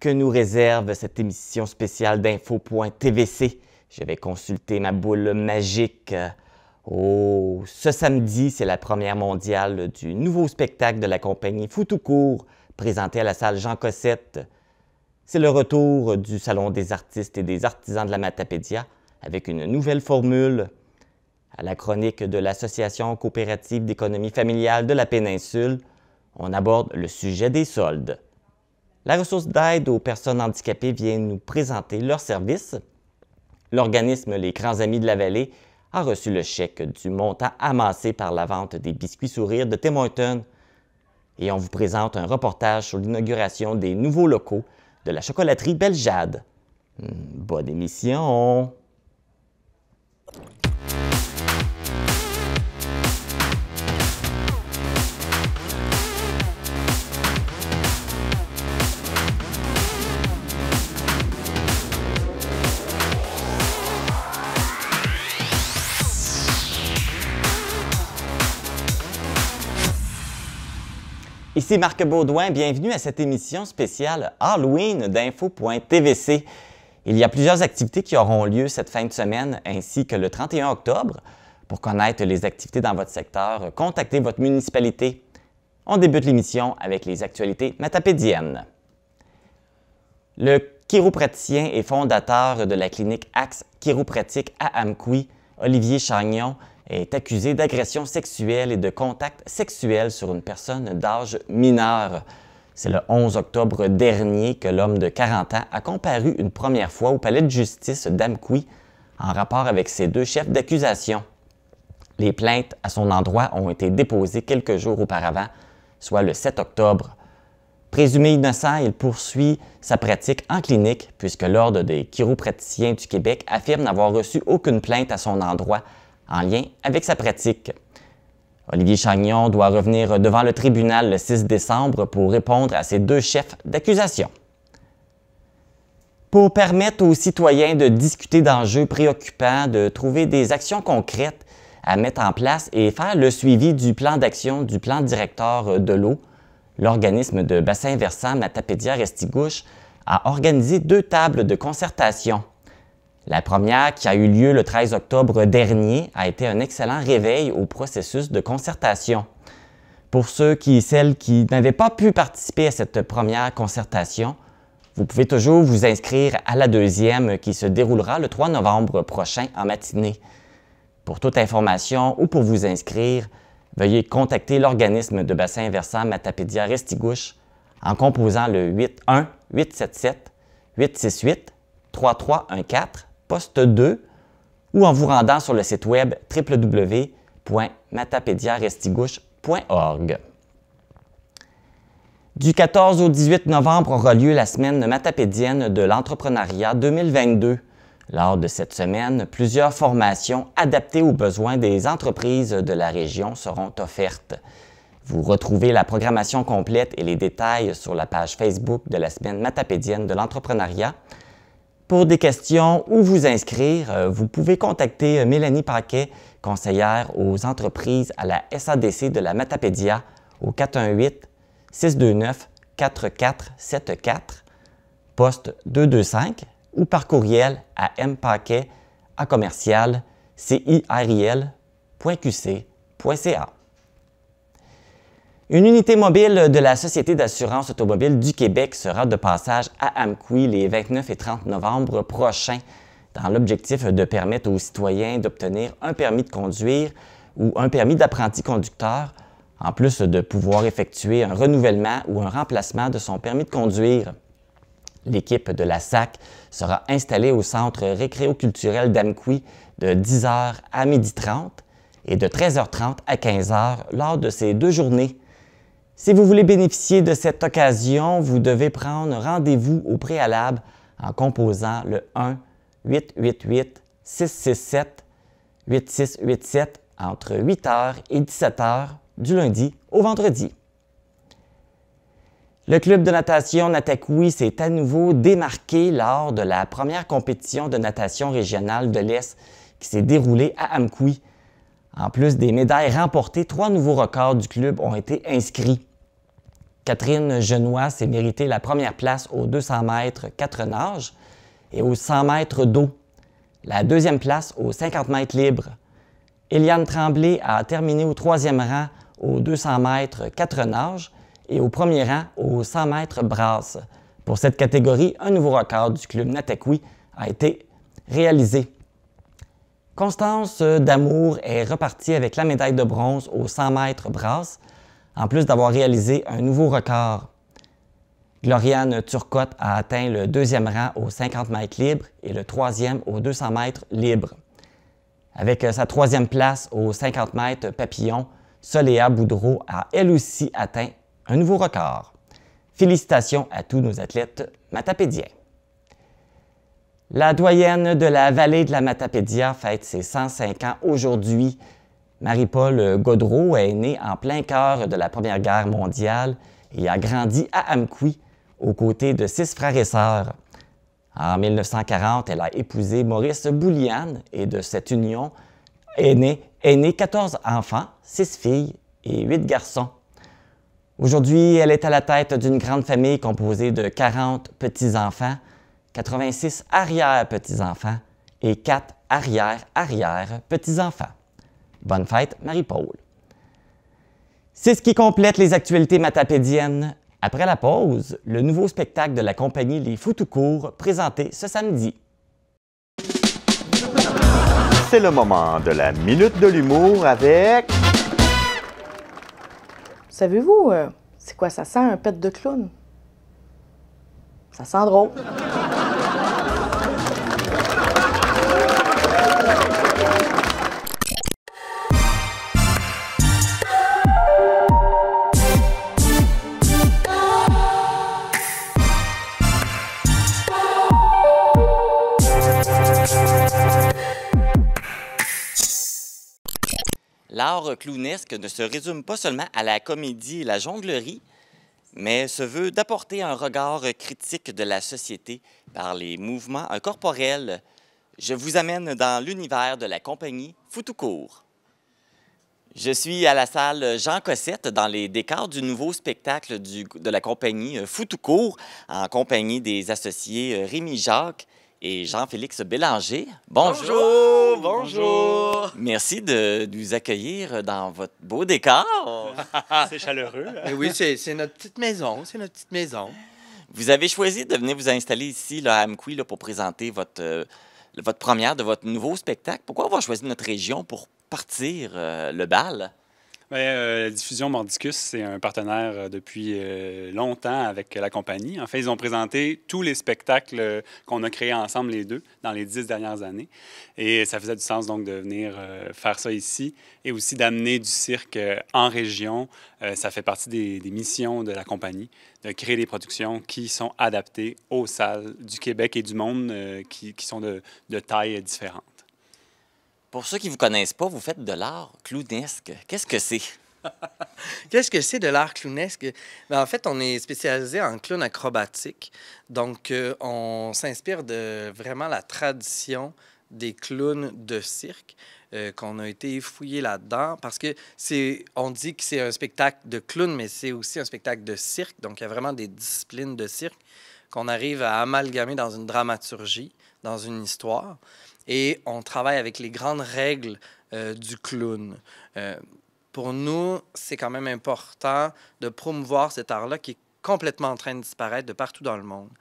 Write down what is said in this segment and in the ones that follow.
que nous réserve cette émission spéciale d'Info.tvc? Je vais consulter ma boule magique. Oh, ce samedi, c'est la première mondiale du nouveau spectacle de la compagnie Fou tout court, présenté à la salle Jean Cossette. C'est le retour du Salon des artistes et des artisans de la Matapédia avec une nouvelle formule. À la chronique de l'Association coopérative d'économie familiale de la péninsule, on aborde le sujet des soldes. La ressource d'aide aux personnes handicapées vient nous présenter leurs services. L'organisme Les Grands Amis de la Vallée a reçu le chèque du montant amassé par la vente des biscuits sourires de Tim Hortons. Et on vous présente un reportage sur l'inauguration des nouveaux locaux de la chocolaterie Belle-Jade. Bonne émission! Ici Marc Baudouin, bienvenue à cette émission spéciale Halloween d'Info.tvc. Il y a plusieurs activités qui auront lieu cette fin de semaine ainsi que le 31 octobre. Pour connaître les activités dans votre secteur, contactez votre municipalité. On débute l'émission avec les actualités matapédiennes. Le chiropraticien et fondateur de la clinique Axe Chiropratique à Amqui, Olivier Chagnon, est accusé d'agression sexuelle et de contact sexuel sur une personne d'âge mineur. C'est le 11 octobre dernier que l'homme de 40 ans a comparu une première fois au palais de justice d'Amqui en rapport avec ses deux chefs d'accusation. Les plaintes à son endroit ont été déposées quelques jours auparavant, soit le 7 octobre. Présumé innocent, il poursuit sa pratique en clinique puisque l'Ordre des chiropraticiens du Québec affirme n'avoir reçu aucune plainte à son endroit en lien avec sa pratique. Olivier Chagnon doit revenir devant le tribunal le 6 décembre pour répondre à ses deux chefs d'accusation. Pour permettre aux citoyens de discuter d'enjeux préoccupants, de trouver des actions concrètes à mettre en place et faire le suivi du plan d'action du plan directeur de l'eau, l'organisme de bassin versant Matapédia-Restigouche a organisé 2 tables de concertation. La première, qui a eu lieu le 13 octobre dernier, a été un excellent réveil au processus de concertation. Pour celles qui n'avaient pas pu participer à cette première concertation, vous pouvez toujours vous inscrire à la deuxième qui se déroulera le 3 novembre prochain en matinée. Pour toute information ou pour vous inscrire, veuillez contacter l'organisme de bassin versant Matapédia-Restigouche en composant le 81-877-868-3314, poste 2, ou en vous rendant sur le site web www.matapediarestigouche.org. Du 14 au 18 novembre aura lieu la semaine matapédienne de l'entrepreneuriat 2022. Lors de cette semaine, plusieurs formations adaptées aux besoins des entreprises de la région seront offertes. Vous retrouvez la programmation complète et les détails sur la page Facebook de la semaine matapédienne de l'entrepreneuriat. Pour des questions ou vous inscrire, vous pouvez contacter Mélanie Paquet, conseillère aux entreprises à la SADC de la Matapédia au 418-629-4474, poste 225, ou par courriel à mpaquet@ciril.qc.ca. Une unité mobile de la Société d'assurance automobile du Québec sera de passage à Amqui les 29 et 30 novembre prochains dans l'objectif de permettre aux citoyens d'obtenir un permis de conduire ou un permis d'apprenti conducteur, en plus de pouvoir effectuer un renouvellement ou un remplacement de son permis de conduire. L'équipe de la SAC sera installée au Centre récréo-culturel d'Amqui de 10h à 12h30 et de 13h30 à 15h lors de ces 2 journées. Si vous voulez bénéficier de cette occasion, vous devez prendre rendez-vous au préalable en composant le 1-888-667-8687 entre 8h et 17h du lundi au vendredi. Le club de natation Nataqui s'est à nouveau démarqué lors de la première compétition de natation régionale de l'Est qui s'est déroulée à Amqui. En plus des médailles remportées, 3 nouveaux records du club ont été inscrits. Catherine Genois s'est méritée la première place aux 200 mètres 4 nages et aux 100 mètres d'eau, la deuxième place aux 50 mètres libres. Eliane Tremblay a terminé au troisième rang aux 200 mètres 4 nages et au premier rang aux 100 mètres brasse. Pour cette catégorie, un nouveau record du club Natakouis a été réalisé. Constance Damour est repartie avec la médaille de bronze aux 100 mètres brasse, en plus d'avoir réalisé un nouveau record. Gloriane Turcotte a atteint le deuxième rang aux 50 mètres libres et le troisième aux 200 mètres libres. Avec sa troisième place aux 50 mètres papillon, Soléa Boudreau a elle aussi atteint un nouveau record. Félicitations à tous nos athlètes matapédiens. La doyenne de la vallée de la Matapédia fête ses 105 ans aujourd'hui. Marie-Paul Gaudreau est née en plein cœur de la Première Guerre mondiale et a grandi à Amqui, aux côtés de 6 frères et sœurs. En 1940, elle a épousé Maurice Bouliane et de cette union est né 14 enfants, 6 filles et 8 garçons. Aujourd'hui, elle est à la tête d'une grande famille composée de 40 petits-enfants, 86 arrière-petits-enfants et 4 arrière-arrière-petits-enfants. Bonne fête, Marie-Paul. C'est ce qui complète les actualités matapédiennes. Après la pause, le nouveau spectacle de la compagnie Les Fous tout court, présenté ce samedi. C'est le moment de la Minute de l'humour avec... Savez-vous, c'est quoi ça sent, un pet de clown? Ça sent drôle. L'art clownesque ne se résume pas seulement à la comédie et la jonglerie, mais se veut d'apporter un regard critique de la société par les mouvements corporels. Je vous amène dans l'univers de la compagnie Fous tout court. Je suis à la salle Jean Cossette dans les décors du nouveau spectacle de la compagnie Fous tout court, en compagnie des associés Rémi Jacques et Jean-Félix Bélanger. Bonjour! Bonjour! Merci de nous accueillir dans votre beau décor. C'est chaleureux. Hein? Oui, c'est notre petite maison. C'est notre petite maison. Vous avez choisi de venir vous installer ici là, à Amqui pour présenter votre première de votre nouveau spectacle. Pourquoi avoir choisi notre région pour partir le bal? La diffusion Mordicus, c'est un partenaire depuis longtemps avec la compagnie. En fait, ils ont présenté tous les spectacles qu'on a créés ensemble, les deux, dans les 10 dernières années. Et ça faisait du sens, donc, de venir faire ça ici et aussi d'amener du cirque en région. Ça fait partie des missions de la compagnie, de créer des productions qui sont adaptées aux salles du Québec et du monde qui sont de tailles différentes. Pour ceux qui ne vous connaissent pas, vous faites de l'art clownesque. Qu'est-ce que c'est? Qu'est-ce que c'est de l'art clownesque? Bien, en fait, on est spécialisé en clown acrobatique. Donc, on s'inspire de vraiment la tradition des clowns de cirque, qu'on a été fouillé là-dedans. Parce que on dit que c'est un spectacle de clown, mais c'est aussi un spectacle de cirque. Donc, il y a vraiment des disciplines de cirque qu'on arrive à amalgamer dans une dramaturgie, dans une histoire. Et on travaille avec les grandes règles du clown. Pour nous, c'est quand même important de promouvoir cet art-là qui est complètement en train de disparaître de partout dans le monde.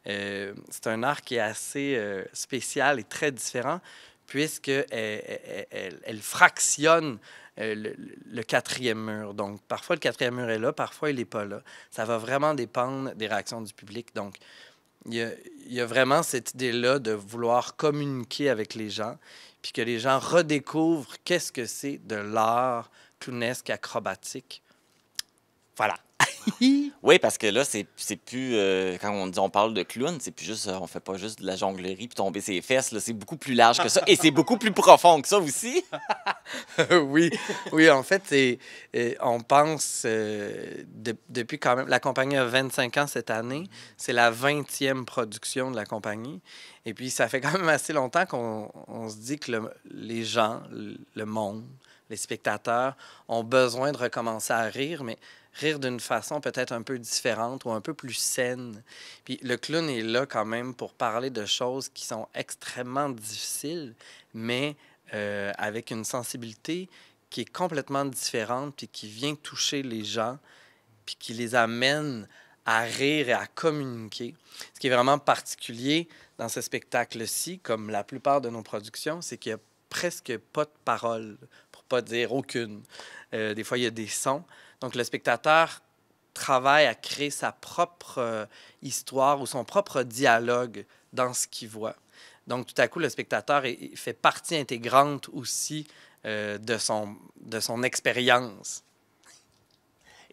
C'est un art qui est assez spécial et très différent puisqu'elle elle fractionne le quatrième mur. Donc, parfois, le quatrième mur est là, parfois, il n'est pas là. Ça va vraiment dépendre des réactions du public. Donc, il y a vraiment cette idée-là de vouloir communiquer avec les gens, puis que les gens redécouvrent qu'est-ce que c'est de l'art clownesque acrobatique. Voilà. Oui, parce que là, c'est plus... quand on parle de clown, c'est plus juste... on fait pas juste de la jonglerie puis tomber ses fesses. C'est beaucoup plus large que ça. Et c'est beaucoup plus profond que ça aussi. Oui, oui, en fait, on pense... depuis quand même... La compagnie a 25 ans cette année. C'est la 20e production de la compagnie. Et puis, ça fait quand même assez longtemps qu'on se dit que les gens, le monde, les spectateurs ont besoin de recommencer à rire, mais rire d'une façon peut-être un peu différente ou un peu plus saine. Puis le clown est là quand même pour parler de choses qui sont extrêmement difficiles, mais avec une sensibilité qui est complètement différente, puis qui vient toucher les gens, puis qui les amène à rire et à communiquer. Ce qui est vraiment particulier dans ce spectacle-ci, comme la plupart de nos productions, c'est qu'il n'y a presque pas de paroles, pour pas dire aucune. Des fois, il y a des sons. Donc, le spectateur travaille à créer sa propre histoire ou son propre dialogue dans ce qu'il voit. Donc, tout à coup, le spectateur fait partie intégrante aussi de son expérience.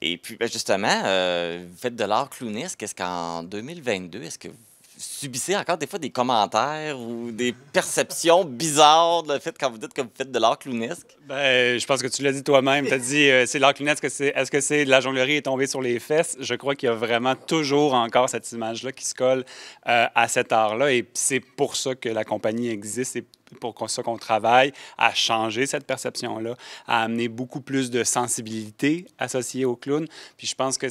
Et puis, ben, justement, vous faites de l'art clownesque. Est-ce qu'en 2022, est-ce que vous subissez encore des fois des commentaires ou des perceptions bizarres de le fait quand vous dites que vous faites de l'art clownesque? Ben, je pense que tu l'as dit toi-même. Tu as dit, c'est l'art clownesque, est-ce que c'est de la jonglerie est tombée sur les fesses? Je crois qu'il y a vraiment toujours encore cette image-là qui se colle à cet art-là. Et c'est pour ça que la compagnie existe. C'est pour ça qu'on travaille à changer cette perception-là, à amener beaucoup plus de sensibilité associée au clown. Puis je pense que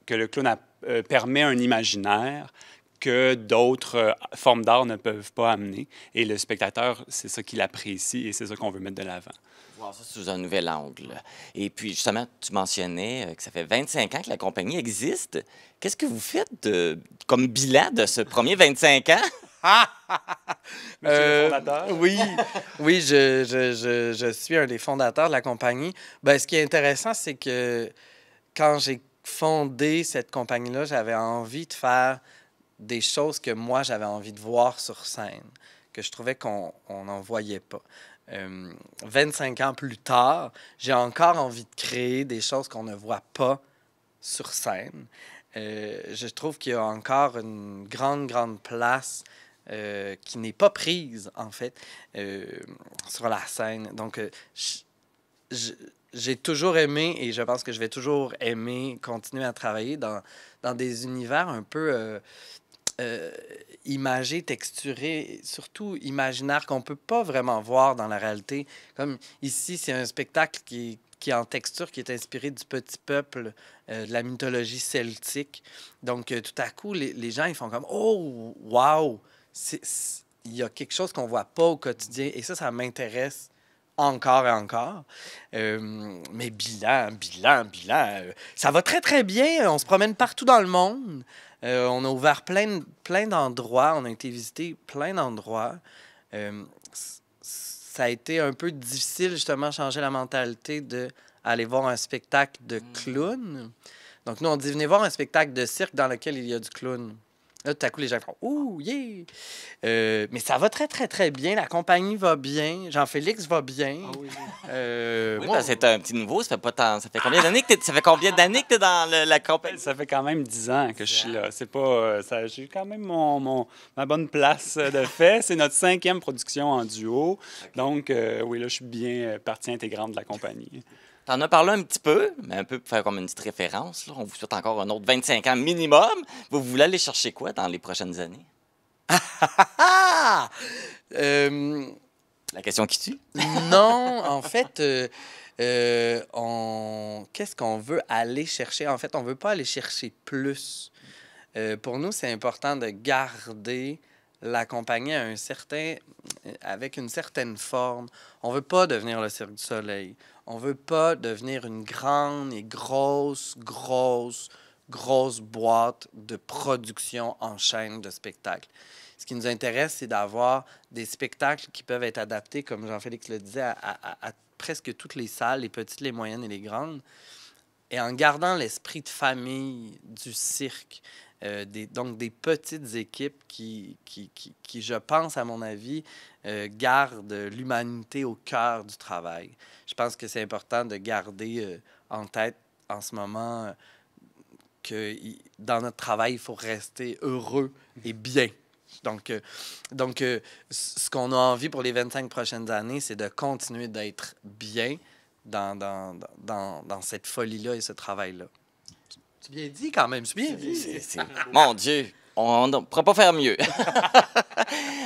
le clown permet un imaginaire que d'autres formes d'art ne peuvent pas amener. Et le spectateur, c'est ça qu'il apprécie et c'est ça qu'on veut mettre de l'avant. Voir ça sous un nouvel angle. Et puis, justement, tu mentionnais que ça fait 25 ans que la compagnie existe. Qu'est-ce que vous faites comme bilan de ce premier 25 ans? Monsieur le fondateur? Oui, je suis un des fondateurs de la compagnie. Ben, ce qui est intéressant, c'est que quand j'ai fondé cette compagnie-là, j'avais envie de faire des choses que moi, j'avais envie de voir sur scène, que je trouvais qu'on n'en voyait pas. 25 ans plus tard, j'ai encore envie de créer des choses qu'on ne voit pas sur scène. Je trouve qu'il y a encore une grande place qui n'est pas prise, en fait, sur la scène. Donc, j'ai toujours aimé, et je pense que je vais toujours aimer continuer à travailler dans des univers un peu imagés, texturés, surtout imaginaires qu'on ne peut pas vraiment voir dans la réalité. Comme ici, c'est un spectacle qui est en texture, qui est inspiré du petit peuple, de la mythologie celtique. Donc, tout à coup, les gens, ils font comme « Oh, wow! » Il y a quelque chose qu'on ne voit pas au quotidien. Et ça m'intéresse encore et encore. Mais bilan. Ça va très, très bien. On se promène partout dans le monde. On a ouvert plein d'endroits. On a été visiter plein d'endroits. Ça a été un peu difficile, justement, changer la mentalité d'aller voir un spectacle de clown. Donc, nous, on dit, venez voir un spectacle de cirque dans lequel il y a du clown. Là, tout à coup, les gens font « Ouh, yeah! » Mais ça va très, très, très bien. La compagnie va bien. Jean-Félix va bien. Ah oui. Oui, parce que c'est un petit nouveau. Ça fait combien d'années que tu es dans la compagnie? Ça fait quand même 10 ans que je suis là. C'est pas... j'ai quand même ma bonne place de fait. C'est notre 5e production en duo. Okay. Donc, oui, là, je suis bien partie intégrante de la compagnie. T'en as parlé un petit peu, mais un peu pour faire comme une petite référence. Là. On vous souhaite encore un autre 25 ans minimum. Vous voulez aller chercher quoi dans les prochaines années? La question qui tue? Non, en fait, qu'est-ce qu'on veut aller chercher? En fait, on ne veut pas aller chercher plus. Pour nous, c'est important de garder la compagnie avec une certaine forme. On ne veut pas devenir le Cirque du Soleil. On ne veut pas devenir une grande et grosse boîte de production en chaîne de spectacles. Ce qui nous intéresse, c'est d'avoir des spectacles qui peuvent être adaptés, comme Jean-Félix le disait, à presque toutes les salles, les petites, les moyennes et les grandes, et en gardant l'esprit de famille du cirque. Donc, des petites équipes qui, je pense, à mon avis, gardent l'humanité au cœur du travail. Je pense que c'est important de garder en tête en ce moment que dans notre travail, il faut rester heureux et bien. Donc, ce qu'on a envie pour les 25 prochaines années, c'est de continuer d'être bien dans cette folie-là et ce travail-là. C'est bien dit quand même, c'est bien dit. Mon Dieu, on ne pourra pas faire mieux.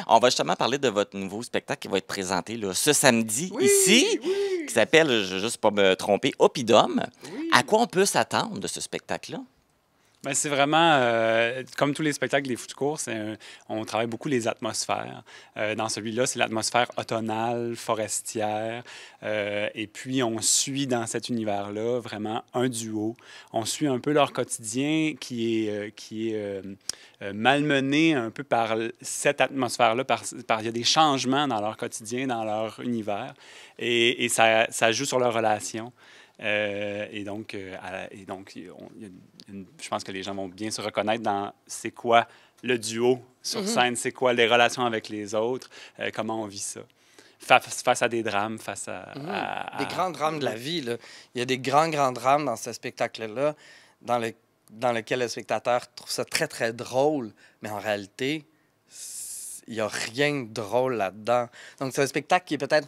On va justement parler de votre nouveau spectacle qui va être présenté là, ce samedi ici. Oui. qui s'appelle, juste pour me tromper, Oppidum. À quoi on peut s'attendre de ce spectacle-là? Ben, c'est vraiment, comme tous les spectacles des Fous de cour, on travaille beaucoup les atmosphères. Dans celui-là, c'est l'atmosphère automnale, forestière. Et puis, on suit dans cet univers-là vraiment un duo. On suit un peu leur quotidien qui est malmené un peu par cette atmosphère-là. Il y a des changements dans leur quotidien, dans leur univers. Et ça joue sur leurs relations. Je pense que les gens vont bien se reconnaître dans c'est quoi le duo sur scène, c'est quoi les relations avec les autres, comment on vit ça. Face à des drames, face à Des grands drames de la vie. Là. Il y a des grands drames dans ce spectacle-là, dans lequel le spectateur trouve ça très, très drôle, mais en réalité, il n'y a rien de drôle là-dedans. Donc, c'est un spectacle qui est peut-être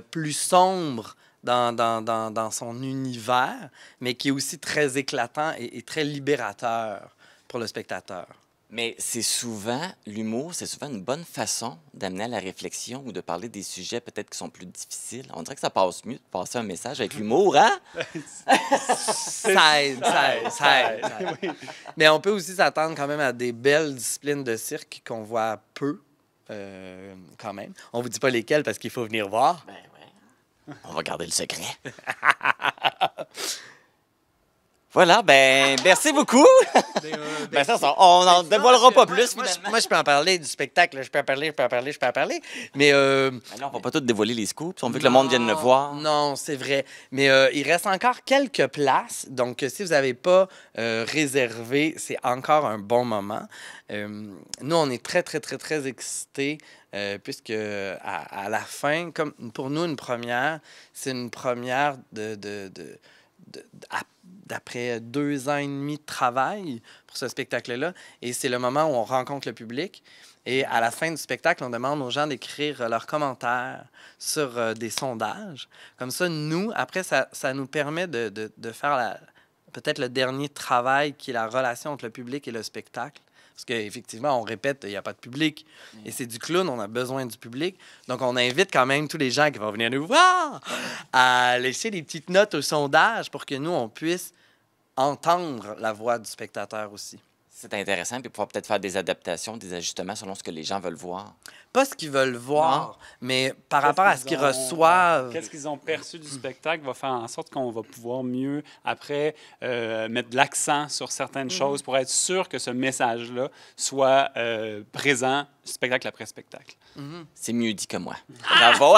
plus sombre dans son univers, mais qui est aussi très éclatant et très libérateur pour le spectateur. Mais l'humour, c'est souvent une bonne façon d'amener à la réflexion ou de parler des sujets peut-être qui sont plus difficiles. On dirait que ça passe mieux de passer un message avec l'humour, hein? Ça aide. Oui. Mais on peut aussi s'attendre quand même à des belles disciplines de cirque qu'on voit peu, quand même. On vous dit pas lesquelles parce qu'il faut venir voir. Ben ouais. On va garder le secret. Voilà, ben merci beaucoup. On n'en dévoilera pas plus, finalement. Moi, je peux en parler du spectacle. Je peux en parler. Mais là, on va pas tout dévoiler les scoops. On veut que le monde vienne le voir. Non, c'est vrai. Mais il reste encore quelques places. Donc, si vous n'avez pas réservé, c'est encore un bon moment. Nous, on est très, très, très, très excités. Puisque à la fin, comme pour nous, une première, c'est une première d'après 2 ans et demi de travail pour ce spectacle-là. Et c'est le moment où on rencontre le public. Et à la fin du spectacle, on demande aux gens d'écrire leurs commentaires sur des sondages. Comme ça, nous, après, ça nous permet de faire peut-être le dernier travail qui est la relation entre le public et le spectacle. Parce qu'effectivement, on répète, il n'y a pas de public. Et c'est du clown, on a besoin du public. Donc, on invite quand même tous les gens qui vont venir nous voir à laisser des petites notes au sondage pour que nous, on puisse entendre la voix du spectateur aussi. C'est intéressant, puis pouvoir peut-être faire des adaptations, des ajustements selon ce que les gens veulent voir. Pas ce qu'ils veulent voir, mais par rapport à ce qu'ils reçoivent. Qu'est-ce qu'ils ont perçu du spectacle va faire en sorte qu'on va pouvoir mieux, après, mettre de l'accent sur certaines choses pour être sûr que ce message-là soit présent spectacle après spectacle. C'est mieux dit que moi. Bravo!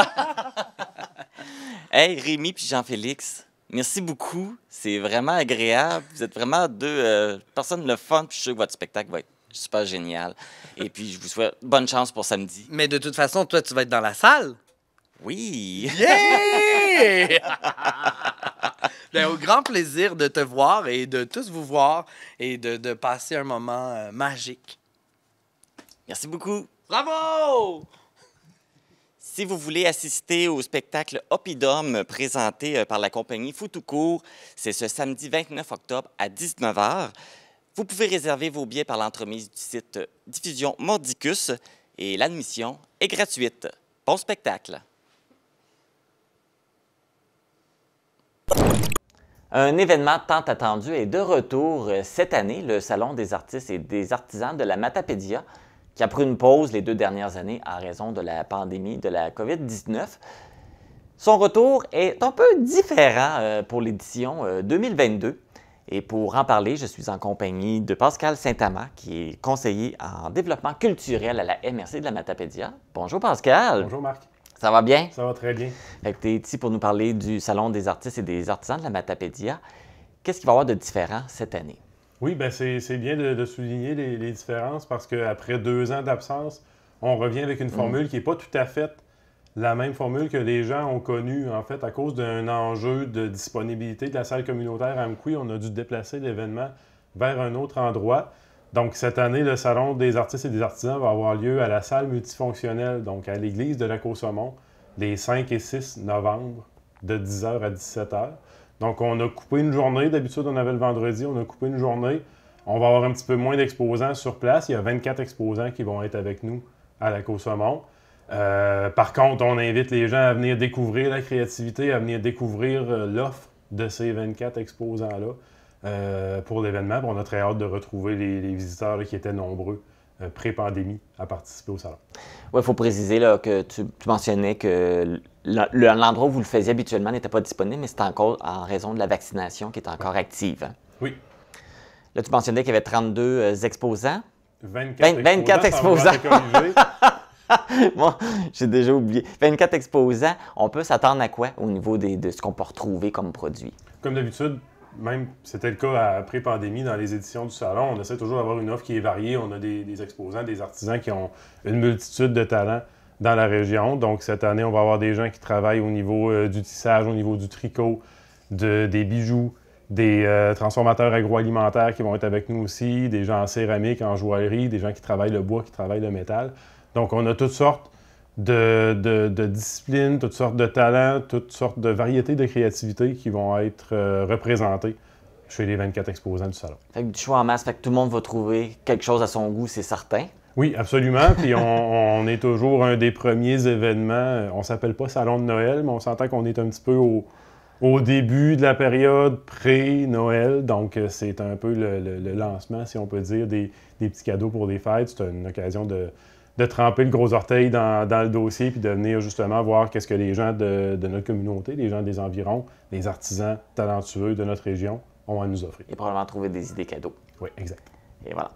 Hey, Rémi puis Jean-Félix, merci beaucoup. C'est vraiment agréable. Vous êtes vraiment deux personnes le fun. Puis je suis sûr que votre spectacle va être super génial. Et puis, je vous souhaite bonne chance pour samedi. Mais de toute façon, toi, tu vas être dans la salle. Oui! Yeah! Bien, au grand plaisir de te voir et de tous vous voir et de passer un moment magique. Merci beaucoup. Bravo! Si vous voulez assister au spectacle Oppidum présenté par la compagnie Fous tout court, c'est ce samedi 29 octobre à 19h. Vous pouvez réserver vos billets par l'entremise du site Diffusion Mordicus et l'admission est gratuite. Bon spectacle! Un événement tant attendu est de retour cette année, le Salon des artistes et des artisans de la Matapédia, qui a pris une pause les 2 dernières années en raison de la pandémie de la COVID-19. Son retour est un peu différent pour l'édition 2022. Et pour en parler, je suis en compagnie de Pascal Saint-Amand, qui est conseiller en développement culturel à la MRC de la Matapédia. Bonjour Pascal! Bonjour Marc. Ça va bien? Ça va très bien. Fait que tu es ici pour nous parler du Salon des artistes et des artisans de la Matapédia. Qu'est-ce qu'il va y avoir de différent cette année? Oui, bien c'est bien de souligner les différences parce qu'après 2 ans d'absence, on revient avec une formule qui n'est pas tout à fait la même formule que les gens ont connue. En fait, à cause d'un enjeu de disponibilité de la salle communautaire à Amqui, on a dû déplacer l'événement vers un autre endroit. Donc, cette année, le Salon des artistes et des artisans va avoir lieu à la salle multifonctionnelle, donc à l'église de Lac-aux-Saumons, les 5 et 6 novembre, de 10h à 17h. Donc, on a coupé une journée. D'habitude, on avait le vendredi. On a coupé une journée. On va avoir un petit peu moins d'exposants sur place. Il y a 24 exposants qui vont être avec nous à Lac-aux-Saumons. Par contre, on invite les gens à venir découvrir la créativité, à venir découvrir l'offre de ces 24 exposants-là pour l'événement. On a très hâte de retrouver les visiteurs là, qui étaient nombreux pré-pandémie à participer au salon. Oui, il faut préciser là, que tu mentionnais que l'endroit où vous le faisiez habituellement n'était pas disponible, mais c'est encore en raison de la vaccination qui est encore active. Oui. Là, tu mentionnais qu'il y avait 32 exposants. 24 exposants. Moi, Bon, j'ai déjà oublié. 24 exposants. On peut s'attendre à quoi au niveau de ce qu'on peut retrouver comme produit? Comme d'habitude, même c'était le cas après pandémie dans les éditions du salon, on essaie toujours d'avoir une offre qui est variée. On a des exposants, des artisans qui ont une multitude de talents dans la région. Donc cette année, on va avoir des gens qui travaillent au niveau du tissage, au niveau du tricot, des bijoux, des transformateurs agroalimentaires qui vont être avec nous aussi, des gens en céramique, en joaillerie, des gens qui travaillent le bois, qui travaillent le métal. Donc on a toutes sortes de disciplines, toutes sortes de talents, toutes sortes de variétés de créativité qui vont être représentées chez les 24 exposants du salon. Fait que du choix en masse, fait que tout le monde va trouver quelque chose à son goût, c'est certain. Oui, absolument. Puis on est toujours un des premiers événements. On ne s'appelle pas Salon de Noël, mais on s'entend qu'on est un petit peu au début de la période pré-Noël. Donc c'est un peu le lancement, si on peut dire, des petits cadeaux pour des fêtes. C'est une occasion de tremper le gros orteil dans le dossier puis de venir justement voir qu'est-ce que les gens de notre communauté, les gens des environs, les artisans talentueux de notre région ont à nous offrir. Et probablement trouver des idées cadeaux. Oui, exact. Et voilà.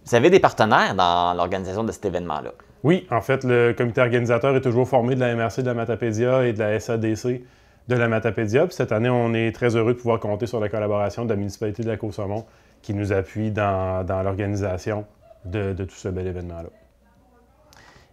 Vous avez des partenaires dans l'organisation de cet événement-là? Oui, en fait, le comité organisateur est toujours formé de la MRC de la Matapédia et de la SADC de la Matapédia. Puis cette année, on est très heureux de pouvoir compter sur la collaboration de la municipalité de Lac-Saumon qui nous appuie dans l'organisation de tout ce bel événement-là.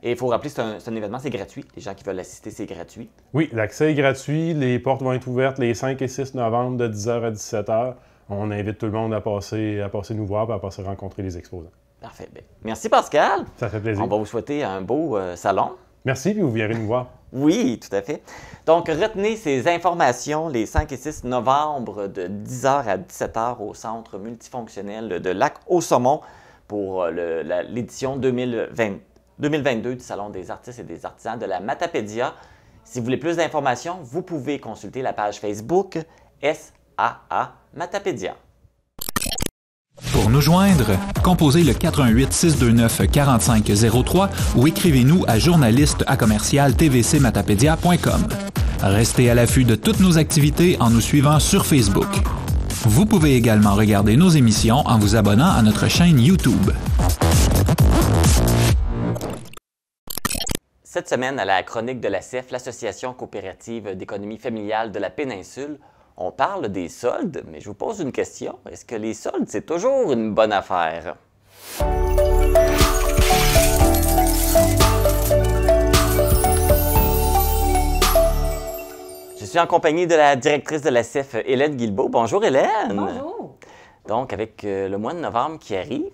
Et il faut rappeler que c'est un événement, c'est gratuit. Les gens qui veulent assister, c'est gratuit. Oui, l'accès est gratuit. Les portes vont être ouvertes les 5 et 6 novembre de 10h à 17h. On invite tout le monde à passer nous voir et à passer rencontrer les exposants. Parfait. Bien, merci Pascal. Ça fait plaisir. On va vous souhaiter un beau salon. Merci, puis vous viendrez nous voir. Oui, tout à fait. Donc, retenez ces informations les 5 et 6 novembre de 10h à 17h au Centre multifonctionnel de Lac-Saumon pour l'édition 2022 du Salon des artistes et des artisans de la Matapédia. Si vous voulez plus d'informations, vous pouvez consulter la page Facebook SAA Matapédia. Pour nous joindre, composez le 418-629-4503 ou écrivez-nous à journaliste@tvcmatapedia.com. Restez à l'affût de toutes nos activités en nous suivant sur Facebook. Vous pouvez également regarder nos émissions en vous abonnant à notre chaîne YouTube. Cette semaine, à la chronique de la CEF, l'Association coopérative d'économie familiale de la péninsule, on parle des soldes, mais je vous pose une question. Est-ce que les soldes, c'est toujours une bonne affaire? Je suis en compagnie de la directrice de la CEF, Hélène Guilbeault. Bonjour Hélène! Bonjour! Donc, avec le mois de novembre qui arrive,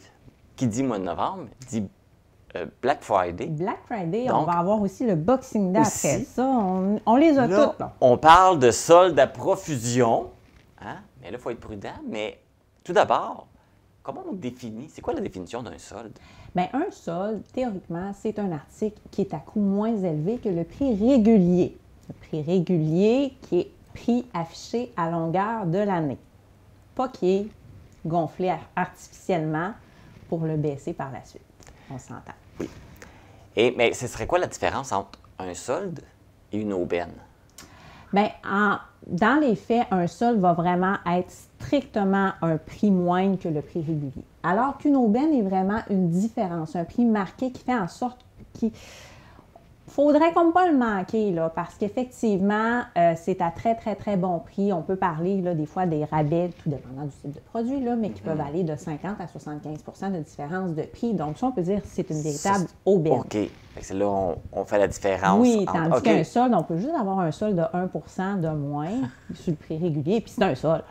qui dit mois de novembre, dit Black Friday. Black Friday, Donc, on va avoir aussi le Boxing Day aussi, après ça. On les a là, toutes. Là. on parle de soldes à profusion. Hein? Mais là, il faut être prudent. Mais tout d'abord, comment on définit? C'est quoi la définition d'un solde? Bien, un solde, théoriquement, c'est un article qui est à coût moins élevé que le prix régulier. Le prix régulier qui est prix affiché à longueur de l'année. Pas qui est gonflé artificiellement pour le baisser par la suite. On s'entend. Oui. Mais ce serait quoi la différence entre un solde et une aubaine? Bien, dans les faits, un solde va vraiment être strictement un prix moindre que le prix régulier. Alors qu'une aubaine est vraiment une différence, un prix marqué qui fait en sorte qu'il faudrait qu'on ne pas le manquer, là, parce qu'effectivement, c'est à très, très, très bon prix. On peut parler là, des fois des rabais, tout dépendant du type de produit, là, mais qui peuvent aller de 50 à 75 % de différence de prix. Donc, ça, on peut dire que c'est une véritable aubaine. OK. C'est là on fait la différence. Oui, tandis qu'un solde, on peut juste avoir un solde de 1 % de moins sur le prix régulier, puis c'est un solde.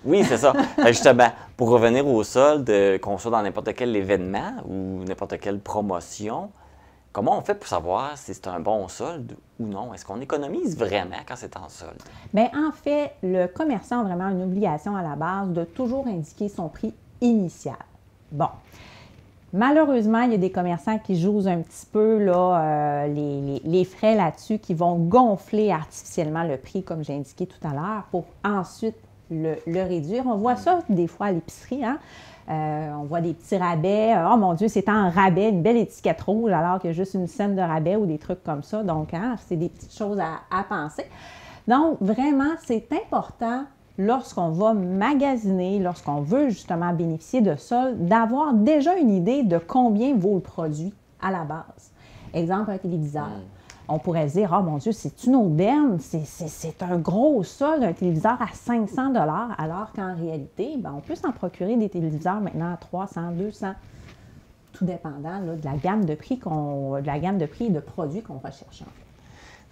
Oui, c'est ça. Justement, pour revenir au solde, qu'on soit dans n'importe quel événement ou n'importe quelle promotion, comment on fait pour savoir si c'est un bon solde ou non? Est-ce qu'on économise vraiment quand c'est en solde? Bien, en fait, le commerçant a vraiment une obligation à la base de toujours indiquer son prix initial. Bon. Malheureusement, il y a des commerçants qui jouent un petit peu là, les frais là-dessus, qui vont gonfler artificiellement le prix, comme j'ai indiqué tout à l'heure, pour ensuite le réduire. On voit ça des fois à l'épicerie, hein? On voit des petits rabais. Oh mon Dieu, c'est en rabais, une belle étiquette rouge, alors qu'il y a juste une scène de rabais ou des trucs comme ça. Donc, hein, c'est des petites choses à penser. Donc, vraiment, c'est important lorsqu'on va magasiner, lorsqu'on veut justement bénéficier de ça, d'avoir déjà une idée de combien vaut le produit à la base. Exemple, un téléviseur. On pourrait se dire, « Oh mon Dieu, c'est une aubaine, c'est un gros solde, un téléviseur à 500 $, alors qu'en réalité, ben, on peut s'en procurer des téléviseurs maintenant à 300, 200, tout dépendant là, de la gamme de prix et de produits qu'on recherche en fait.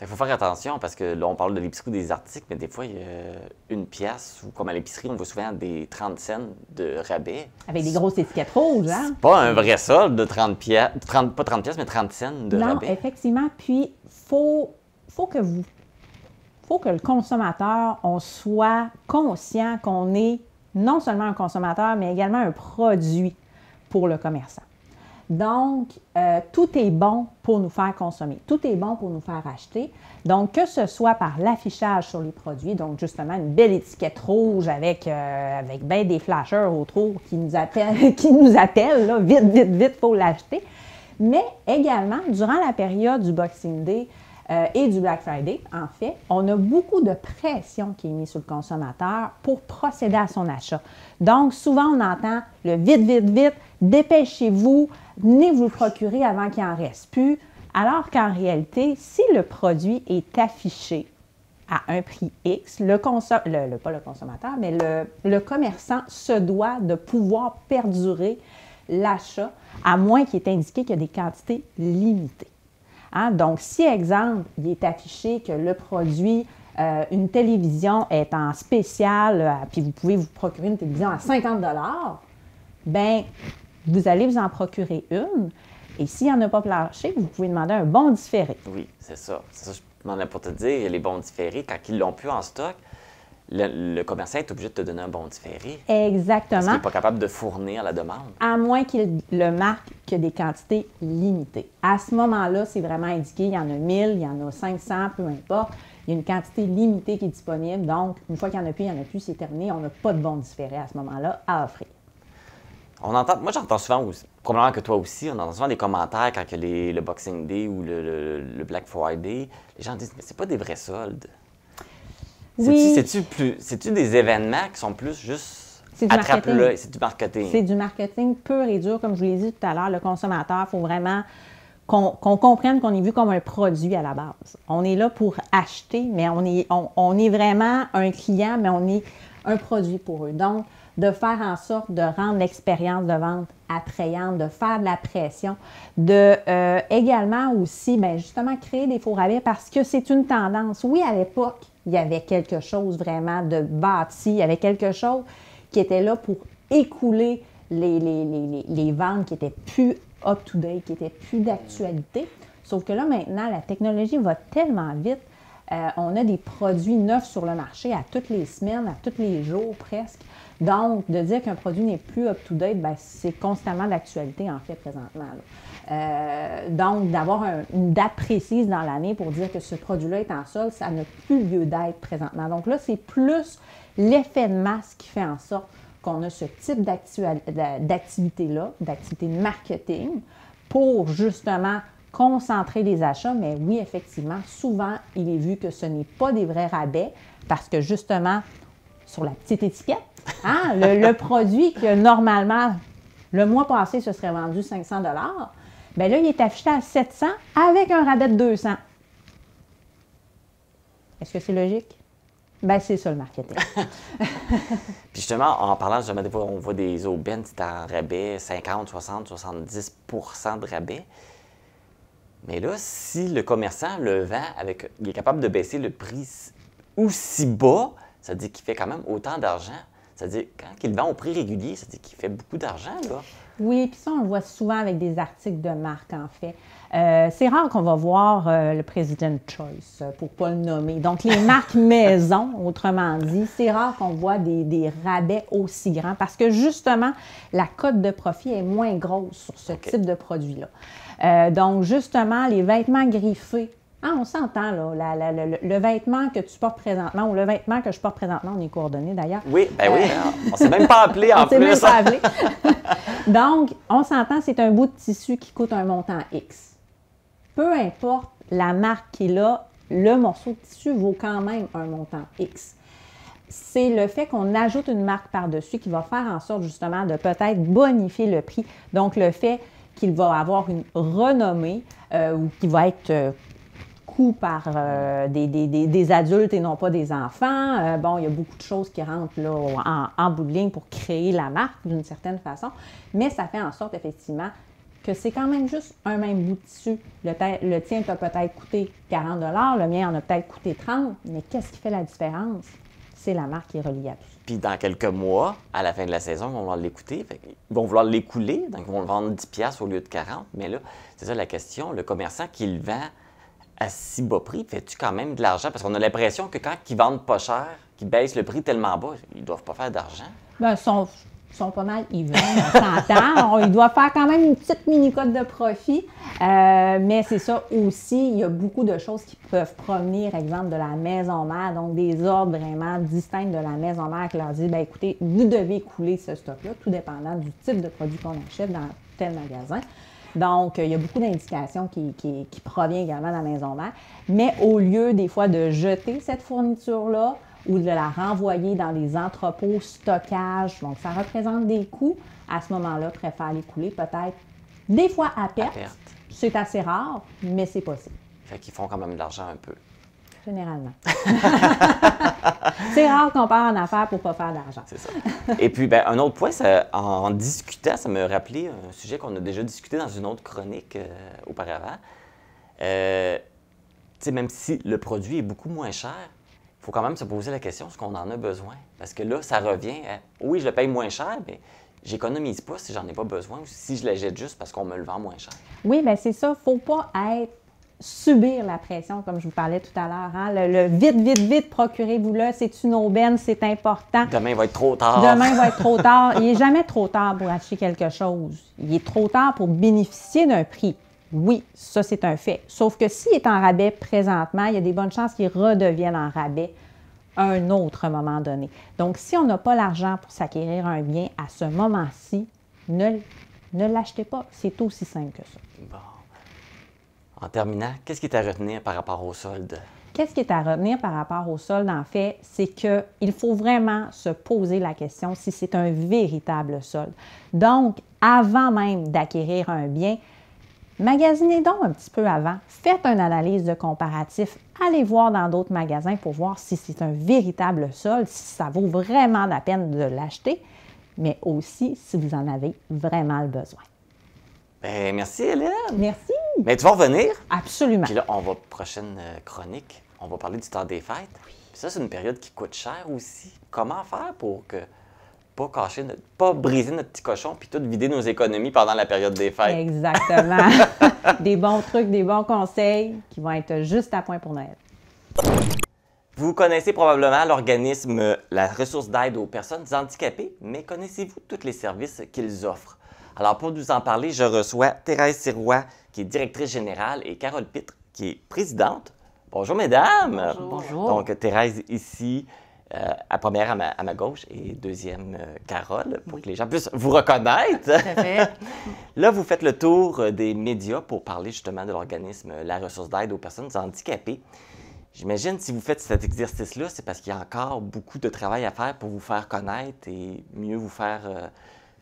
Il faut faire attention parce que là, on parle de l'épicerie des articles, mais des fois, il y a une pièce ou comme à l'épicerie, on voit souvent des 30 cents de rabais. Avec des grosses étiquettes rouges, hein? C'est pas un vrai solde de 30 pièces, pas 30 pièces, mais 30 cents de rabais. Non, effectivement. Puis, faut que le consommateur, on soit conscient qu'on est non seulement un consommateur, mais également un produit pour le commerçant. Donc, tout est bon pour nous faire consommer. Tout est bon pour nous faire acheter. Donc, que ce soit par l'affichage sur les produits, donc justement une belle étiquette rouge avec ben des flashers autour qui nous appellent là, vite, vite, vite, il faut l'acheter. Mais également, durant la période du Boxing Day et du Black Friday, en fait, on a beaucoup de pression qui est mise sur le consommateur pour procéder à son achat. Donc, souvent, on entend le vite, vite, vite, dépêchez-vous, venez vous le procurer avant qu'il n'en reste plus. Alors qu'en réalité, si le produit est affiché à un prix X, pas le consommateur, mais le commerçant se doit de pouvoir perdurer l'achat, à moins qu'il est indiqué qu'il y a des quantités limitées. Hein? Donc, si, exemple, il est affiché que le produit, une télévision est en spécial, puis vous pouvez vous procurer une télévision à 50 $, bien, vous allez vous en procurer une. Et s'il n'y en a pas planché, vous pouvez demander un bon différé. Oui, c'est ça. C'est ça, je m'en ai pour te dire. Les bons différés, quand ils ne l'ont plus en stock, le commerçant est obligé de te donner un bon différé. Exactement. Parce qu'il n'est pas capable de fournir la demande. À moins qu'il le marque que des quantités limitées. À ce moment-là, c'est vraiment indiqué, il y en a 1000, il y en a 500, peu importe. Il y a une quantité limitée qui est disponible. Donc, une fois qu'il n'y en a plus, il n'y en a plus, c'est terminé. On n'a pas de bon différé à ce moment-là à offrir. Moi, j'entends souvent, probablement que toi aussi, on entend souvent des commentaires quand il y a le Boxing Day ou le Black Friday. Les gens disent, mais c'est pas des vrais soldes. Oui. C'est-tu des événements qui sont plus juste attrape-l'œil? C'est du marketing. C'est du marketing pur et dur. Comme je vous l'ai dit tout à l'heure, le consommateur, il faut vraiment qu'on comprenne qu'on est vu comme un produit à la base. On est là pour acheter, mais on est vraiment un client, mais on est un produit pour eux. Donc, de faire en sorte de rendre l'expérience de vente attrayante, de faire de la pression, également aussi, bien, justement, créer des faux rabais parce que c'est une tendance. Oui, à l'époque, il y avait quelque chose vraiment de bâti, il y avait quelque chose qui était là pour écouler les ventes qui n'étaient plus up-to-date, qui n'étaient plus d'actualité. Sauf que là, maintenant, la technologie va tellement vite. On a des produits neufs sur le marché à toutes les semaines, à tous les jours presque. Donc, de dire qu'un produit n'est plus up-to-date, bien, c'est constamment d'actualité, en fait, présentement. Donc, d'avoir une date précise dans l'année pour dire que ce produit-là est en solde, ça n'a plus lieu d'être présentement. Donc là, c'est plus l'effet de masse qui fait en sorte qu'on a ce type d'activité-là, d'activité de marketing, pour justement concentrer les achats. Mais oui, effectivement, souvent, il est vu que ce n'est pas des vrais rabais parce que justement, sur la petite étiquette, hein, le produit que normalement, le mois passé, se serait vendu 500 $, bien là, il est affiché à 700 avec un rabais de 200. Est-ce que c'est logique? Bien, c'est ça le marketing. Puis justement, en parlant, jamais des fois, on voit des aubaines, c'est en rabais, 50, 60, 70 % de rabais. Mais là, si le commerçant le vend il est capable de baisser le prix aussi bas, ça veut dire qu'il fait quand même autant d'argent. Ça veut dire quand il vend au prix régulier, ça veut dire qu'il fait beaucoup d'argent, là. Oui, puis ça, on le voit souvent avec des articles de marque, en fait. C'est rare qu'on va voir le President Choice, pour ne pas le nommer. Donc, les marques maison, autrement dit, c'est rare qu'on voit des rabais aussi grands parce que, justement, la cote de profit est moins grosse sur ce type de produit-là. Donc, justement, les vêtements griffés, on s'entend, là, le vêtement que tu portes présentement ou le vêtement que je porte présentement, on est coordonnés d'ailleurs. Oui, oui, on ne s'est même pas appelé en plus. On ne s'est même pas appelé. Donc, on s'entend, c'est un bout de tissu qui coûte un montant X. Peu importe la marque qui est là, le morceau de tissu vaut quand même un montant X. C'est le fait qu'on ajoute une marque par-dessus qui va faire en sorte justement de peut-être bonifier le prix. Donc, le fait qu'il va avoir une renommée ou qu'il va être par des adultes et non pas des enfants. Il y a beaucoup de choses qui rentrent là, en bout de ligne pour créer la marque d'une certaine façon, mais ça fait en sorte effectivement que c'est quand même juste un même bout de tissu. Le tien t'a peut-être coûté 40 $, le mien en a peut-être coûté 30 $, mais qu'est-ce qui fait la différence? C'est la marque qui est reliée à tout ça. Puis dans quelques mois, à la fin de la saison, ils vont vouloir l'écouter. Ils vont vouloir l'écouler, donc ils vont le vendre 10 $ au lieu de 40. Mais là, c'est ça la question. Le commerçant qui le vend à si bas prix, fais-tu quand même de l'argent? Parce qu'on a l'impression que quand ils vendent pas cher, qu'ils baissent le prix tellement bas, ils doivent pas faire d'argent. Bien, ils sont pas mal even, on s'entend. Ils doivent faire quand même une petite mini-cote de profit. Mais c'est ça aussi, il y a beaucoup de choses qui peuvent provenir, exemple, de la maison mère, donc des ordres vraiment distincts de la maison mère qui leur dit, bien écoutez, vous devez écouler ce stock-là, tout dépendant du type de produit qu'on achète dans tel magasin. Donc, il y a beaucoup d'indications qui proviennent également de la maison mère. Mais au lieu, des fois, de jeter cette fourniture-là ou de la renvoyer dans les entrepôts, stockage, donc ça représente des coûts, à ce moment-là, préfère l'écouler peut-être des fois à perte. C'est assez rare, mais c'est possible. Fait qu'ils font quand même de l'argent un peu. Généralement. C'est rare qu'on part en affaires pour ne pas faire d'argent. C'est ça. Et puis, un autre point, en discutant, ça me rappelait un sujet qu'on a déjà discuté dans une autre chronique auparavant. Même si le produit est beaucoup moins cher, il faut quand même se poser la question, est-ce qu'on en a besoin? Parce que là, ça revient à, oui, je le paye moins cher, mais j'économise pas si j'en ai pas besoin ou si je la jette juste parce qu'on me le vend moins cher. Oui, bien c'est ça. Il ne faut pas subir la pression, comme je vous parlais tout à l'heure. Hein? Le vite, vite, vite, procurez-vous-le, c'est une aubaine, c'est important. Demain va être trop tard. Demain va être trop tard. Il n'est jamais trop tard pour acheter quelque chose. Il est trop tard pour bénéficier d'un prix. Oui, ça, c'est un fait. Sauf que s'il est en rabais présentement, il y a des bonnes chances qu'il redevienne en rabais à un autre moment donné. Donc, si on n'a pas l'argent pour s'acquérir un bien à ce moment-ci, ne l'achetez pas. C'est aussi simple que ça. Bon. En terminant, qu'est-ce qui est à retenir par rapport au solde? Qu'est-ce qui est à retenir par rapport au solde, en fait, c'est qu'il faut vraiment se poser la question si c'est un véritable solde. Donc, avant même d'acquérir un bien, magasinez donc un petit peu avant. Faites une analyse de comparatif. Allez voir dans d'autres magasins pour voir si c'est un véritable solde, si ça vaut vraiment la peine de l'acheter, mais aussi si vous en avez vraiment le besoin. Bien, merci, Hélène. Merci. Mais tu vas revenir? Absolument. Puis là, prochaine chronique, on va parler du temps des fêtes. Oui. Puis ça, c'est une période qui coûte cher aussi. Comment faire pour que pas briser notre petit cochon puis tout vider nos économies pendant la période des fêtes? Exactement. Des bons trucs, des bons conseils qui vont être juste à point pour Noël. Vous connaissez probablement l'organisme La Ressource d'aide aux personnes handicapées, mais connaissez-vous tous les services qu'ils offrent? Alors, pour nous en parler, je reçois Thérèse Sirois, qui est directrice générale, et Carole Pitre, qui est présidente. Bonjour, mesdames! Bonjour. Donc, Thérèse ici, à première à ma gauche, et deuxième, Carole, pour que les gens puissent vous reconnaître. Tout à fait. Là, vous faites le tour des médias pour parler justement de l'organisme La Ressource d'aide aux personnes handicapées. J'imagine si vous faites cet exercice-là, c'est parce qu'il y a encore beaucoup de travail à faire pour vous faire connaître et mieux vous faire...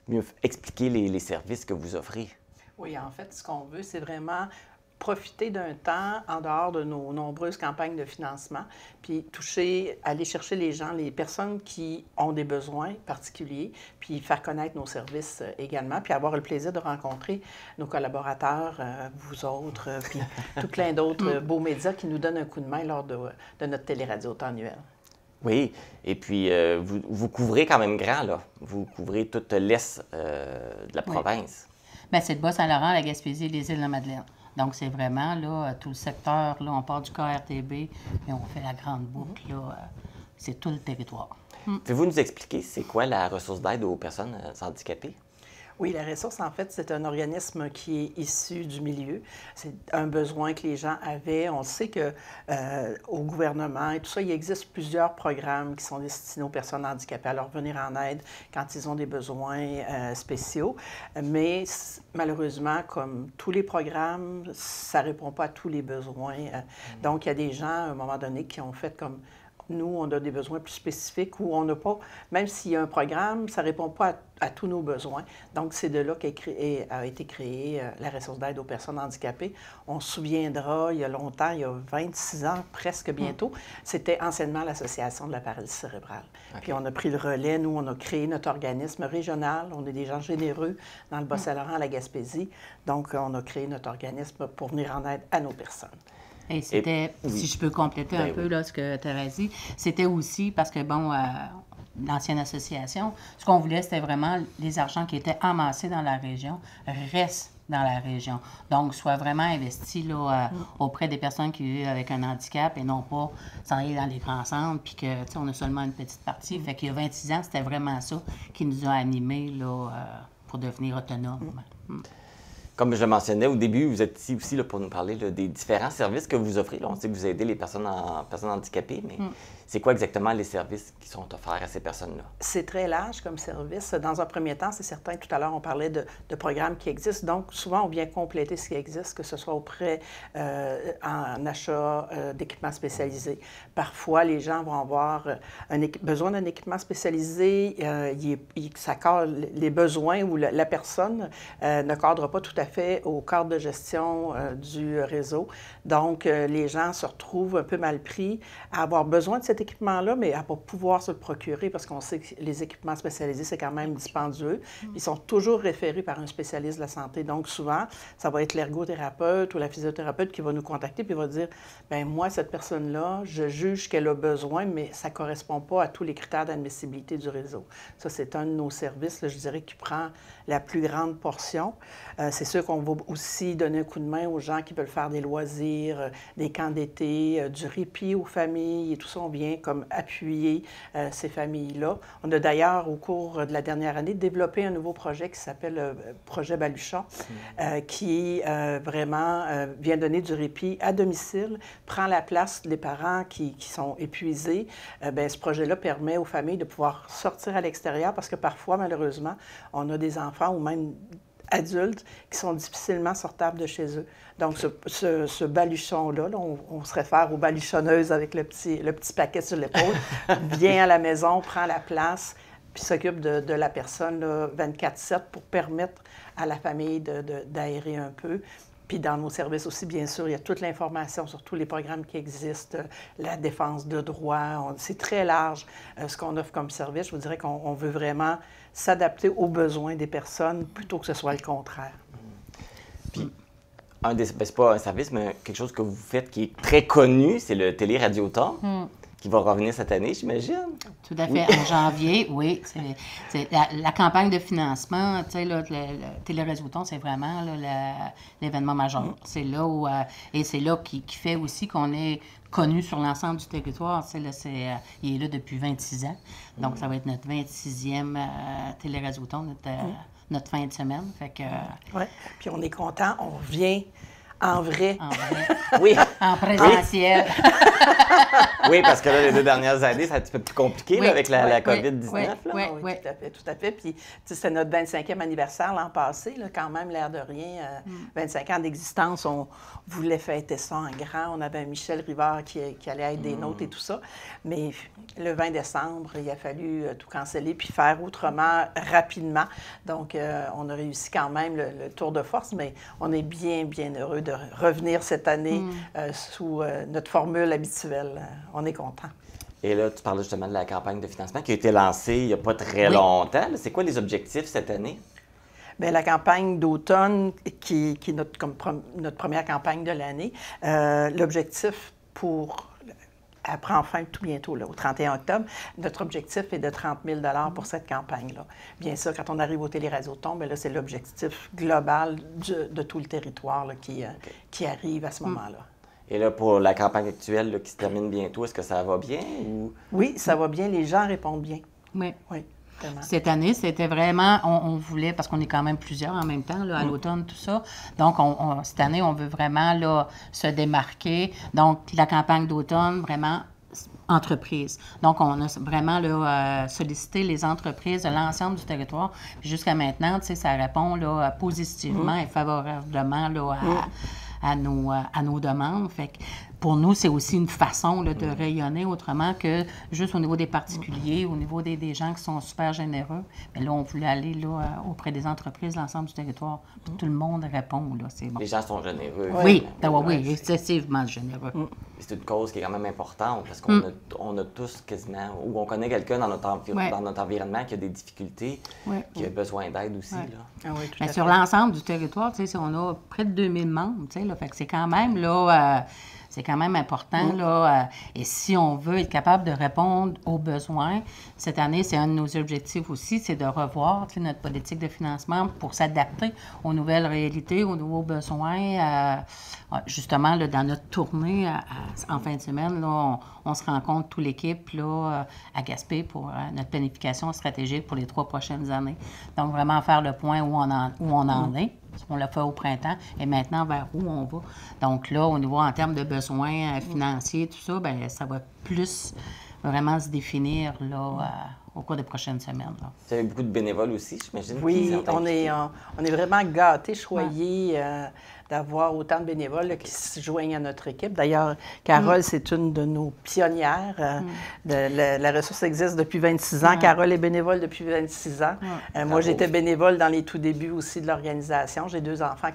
mieux expliquer les services que vous offrez. Oui, en fait, ce qu'on veut, c'est vraiment profiter d'un temps en dehors de nos nombreuses campagnes de financement, puis aller chercher les gens, les personnes qui ont des besoins particuliers, puis faire connaître nos services également, puis avoir le plaisir de rencontrer nos collaborateurs, vous autres, puis tout plein d'autres beaux médias qui nous donnent un coup de main lors de notre téléradio temps annuel. Oui, et puis vous couvrez quand même grand, là. Vous couvrez toute l'est de la province. Bien, c'est le Bas-Saint-Laurent, la Gaspésie et les Îles-de-la-Madeleine. Donc, c'est vraiment, là, tout le secteur, là, on part du KRTB et on fait la grande boucle, là. C'est tout le territoire. Pouvez-vous nous expliquer c'est quoi la ressource d'aide aux personnes handicapées? Oui, la ressource, en fait, c'est un organisme qui est issu du milieu. C'est un besoin que les gens avaient. On sait que au gouvernement et tout ça, il existe plusieurs programmes qui sont destinés aux personnes handicapées à leur venir en aide quand ils ont des besoins spéciaux. Mais malheureusement, comme tous les programmes, ça ne répond pas à tous les besoins. Donc, il y a des gens, à un moment donné, qui ont fait comme... Nous, on a des besoins plus spécifiques où on n'a pas, même s'il y a un programme, ça ne répond pas à tous nos besoins. Donc, c'est de là a été créée la ressource d'aide aux personnes handicapées. On se souviendra, il y a longtemps, il y a 26 ans, presque bientôt, c'était anciennement l'Association de la paralysie cérébrale. Okay. Puis on a pris le relais, nous, on a créé notre organisme régional. On est des gens généreux dans le Bas-Saint-Laurent, à la Gaspésie. Donc, on a créé notre organisme pour venir en aide à nos personnes. Et c'était, si je peux compléter un peu là, ce que Thérèse dit, c'était aussi parce que, bon, l'ancienne association, ce qu'on voulait, c'était vraiment les argents qui étaient amassés dans la région restent dans la région. Donc, soit vraiment investis là, auprès des personnes qui vivent avec un handicap et non pas s'en aller dans les grands centres, puis que, tu sais, on a seulement une petite partie. Fait qu'il y a 26 ans, c'était vraiment ça qui nous a animés là, pour devenir autonomes. Comme je le mentionnais au début, vous êtes ici aussi là, pour nous parler là, des différents services que vous offrez. Là, on sait que vous aidez les personnes handicapées, mais c'est quoi exactement les services qui sont offerts à ces personnes-là? C'est très large comme service. Dans un premier temps, c'est certain, tout à l'heure, on parlait de programmes qui existent. Donc, souvent, on vient compléter ce qui existe, que ce soit auprès en achat d'équipements spécialisés. Parfois, les gens vont avoir besoin d'un équipement spécialisé. Ça cadre les besoins ou la personne ne cadre pas tout à fait au cadre de gestion du réseau. Donc, les gens se retrouvent un peu mal pris à avoir besoin de cet équipement-là, mais à ne pas pouvoir se le procurer parce qu'on sait que les équipements spécialisés, c'est quand même dispendieux. Ils sont toujours référés par un spécialiste de la santé. Donc, souvent, ça va être l'ergothérapeute ou la physiothérapeute qui va nous contacter puis va dire, bien, moi, cette personne-là, je juge qu'elle a besoin, mais ça ne correspond pas à tous les critères d'admissibilité du réseau. Ça, c'est un de nos services, là, je dirais, qui prend la plus grande portion. C'est sûr qu'on va aussi donner un coup de main aux gens qui veulent faire des loisirs, des camps d'été, du répit aux familles et tout ça. On vient comme appuyer ces familles-là. On a d'ailleurs, au cours de la dernière année, développé un nouveau projet qui s'appelle Projet Baluchon, qui vraiment vient donner du répit à domicile, prend la place des parents qui sont épuisés. Bien, ce projet-là permet aux familles de pouvoir sortir à l'extérieur parce que parfois, malheureusement, on a des enfants ou même adultes qui sont difficilement sortables de chez eux. Donc, ce baluchon-là, on se réfère aux baluchonneuses avec le petit paquet sur l'épaule, vient à la maison, prend la place, puis s'occupe de la personne 24/7 pour permettre à la famille d'aérer un peu. Puis dans nos services aussi, bien sûr, il y a toute l'information sur tous les programmes qui existent, la défense de droits. C'est très large ce qu'on offre comme service. Je vous dirais qu'on veut vraiment s'adapter aux besoins des personnes plutôt que ce soit le contraire. Puis, c'est pas un service, mais quelque chose que vous faites qui est très connu, c'est le Télé-Radioton. Qui va revenir cette année, j'imagine. Tout à fait. En janvier, oui. C'est la campagne de financement, tu sais, le Télé-Réseauton, c'est vraiment l'événement majeur. C'est là où... et c'est là qui fait aussi qu'on est connu sur l'ensemble du territoire. Il est là depuis 26 ans. Donc, ça va être notre 26e Télé-Réseauton, notre fin de semaine. Fait que... Oui. Puis on est content. On revient... En vrai. En vrai. Oui. En présentiel. Oui, parce que là, les 2 dernières années, c'est un petit peu plus compliqué là, avec la COVID-19. Oui, tout à fait. Puis, c'est notre 25e anniversaire l'an passé, là, quand même, l'air de rien. 25 ans d'existence, on voulait fêter ça en grand. On avait un Michel Rivard qui allait être des nôtres et tout ça. Mais le 20 décembre, il a fallu tout canceller puis faire autrement rapidement. Donc, on a réussi quand même le tour de force, mais on est bien, bien heureux de revenir cette année sous notre formule habituelle. On est content. Et là, tu parlais justement de la campagne de financement qui a été lancée il n'y a pas très longtemps. C'est quoi les objectifs cette année? Bien, la campagne d'automne, qui est notre première campagne de l'année, l'objectif pour elle prend fin tout bientôt, là, au 31 octobre. Notre objectif est de 30 000 pour cette campagne-là. Bien sûr, quand on arrive au Téléradioton, bien là, c'est l'objectif global de tout le territoire là, qui arrive à ce moment-là. Et là, pour la campagne actuelle là, qui se termine bientôt, est-ce que ça va bien? Ou... Oui, ça va bien. Les gens répondent bien. Oui. Oui. Vraiment. Cette année, c'était vraiment, on voulait, parce qu'on est quand même plusieurs en même temps, là, à l'automne, tout ça. Donc, cette année, on veut vraiment là, se démarquer. Donc, la campagne d'automne, vraiment, entreprise. Donc, on a vraiment là, sollicité les entreprises de l'ensemble du territoire. Puis jusqu'à maintenant, tu sais, ça répond là, positivement et favorablement là, à nos demandes. Fait que pour nous, c'est aussi une façon là, de rayonner autrement que juste au niveau des particuliers, au niveau des gens qui sont super généreux. Mais là, on voulait aller là, auprès des entreprises, l'ensemble du territoire. Tout le monde répond, là, c'est bon. Les gens sont généreux. Oui, oui, excessivement généreux. C'est une cause qui est quand même importante parce qu'on a tous quasiment, ou on connaît quelqu'un dans notre environnement qui a des difficultés, qui a besoin d'aide aussi. Là. Ah oui, tout Mais à sur fait. l'ensemble du territoire, tu sais, on a près de 2000 membres, tu sais, là, fait que c'est quand même, là, c'est quand même important, là, et si on veut être capable de répondre aux besoins, cette année, c'est un de nos objectifs aussi, c'est de revoir, tu sais, notre politique de financement pour s'adapter aux nouvelles réalités, aux nouveaux besoins. Justement, là, dans notre tournée en fin de semaine, là, on se rencontre toute l'équipe là, à Gaspé pour notre planification stratégique pour les 3 prochaines années. Donc, vraiment faire le point où on en est. On l'a fait au printemps et maintenant vers où on va. Donc là, au niveau en termes de besoins financiers, tout ça, bien, ça va plus vraiment se définir là, au cours des prochaines semaines. Là. Vous avez beaucoup de bénévoles aussi, j'imagine? Oui, on est vraiment gâtés, choyés d'avoir autant de bénévoles là, qui se joignent à notre équipe. D'ailleurs, Carole, c'est une de nos pionnières. La ressource existe depuis 26 ans. Carole est bénévole depuis 26 ans. Moi, j'étais bénévole dans les tout débuts aussi de l'organisation. J'ai 2 enfants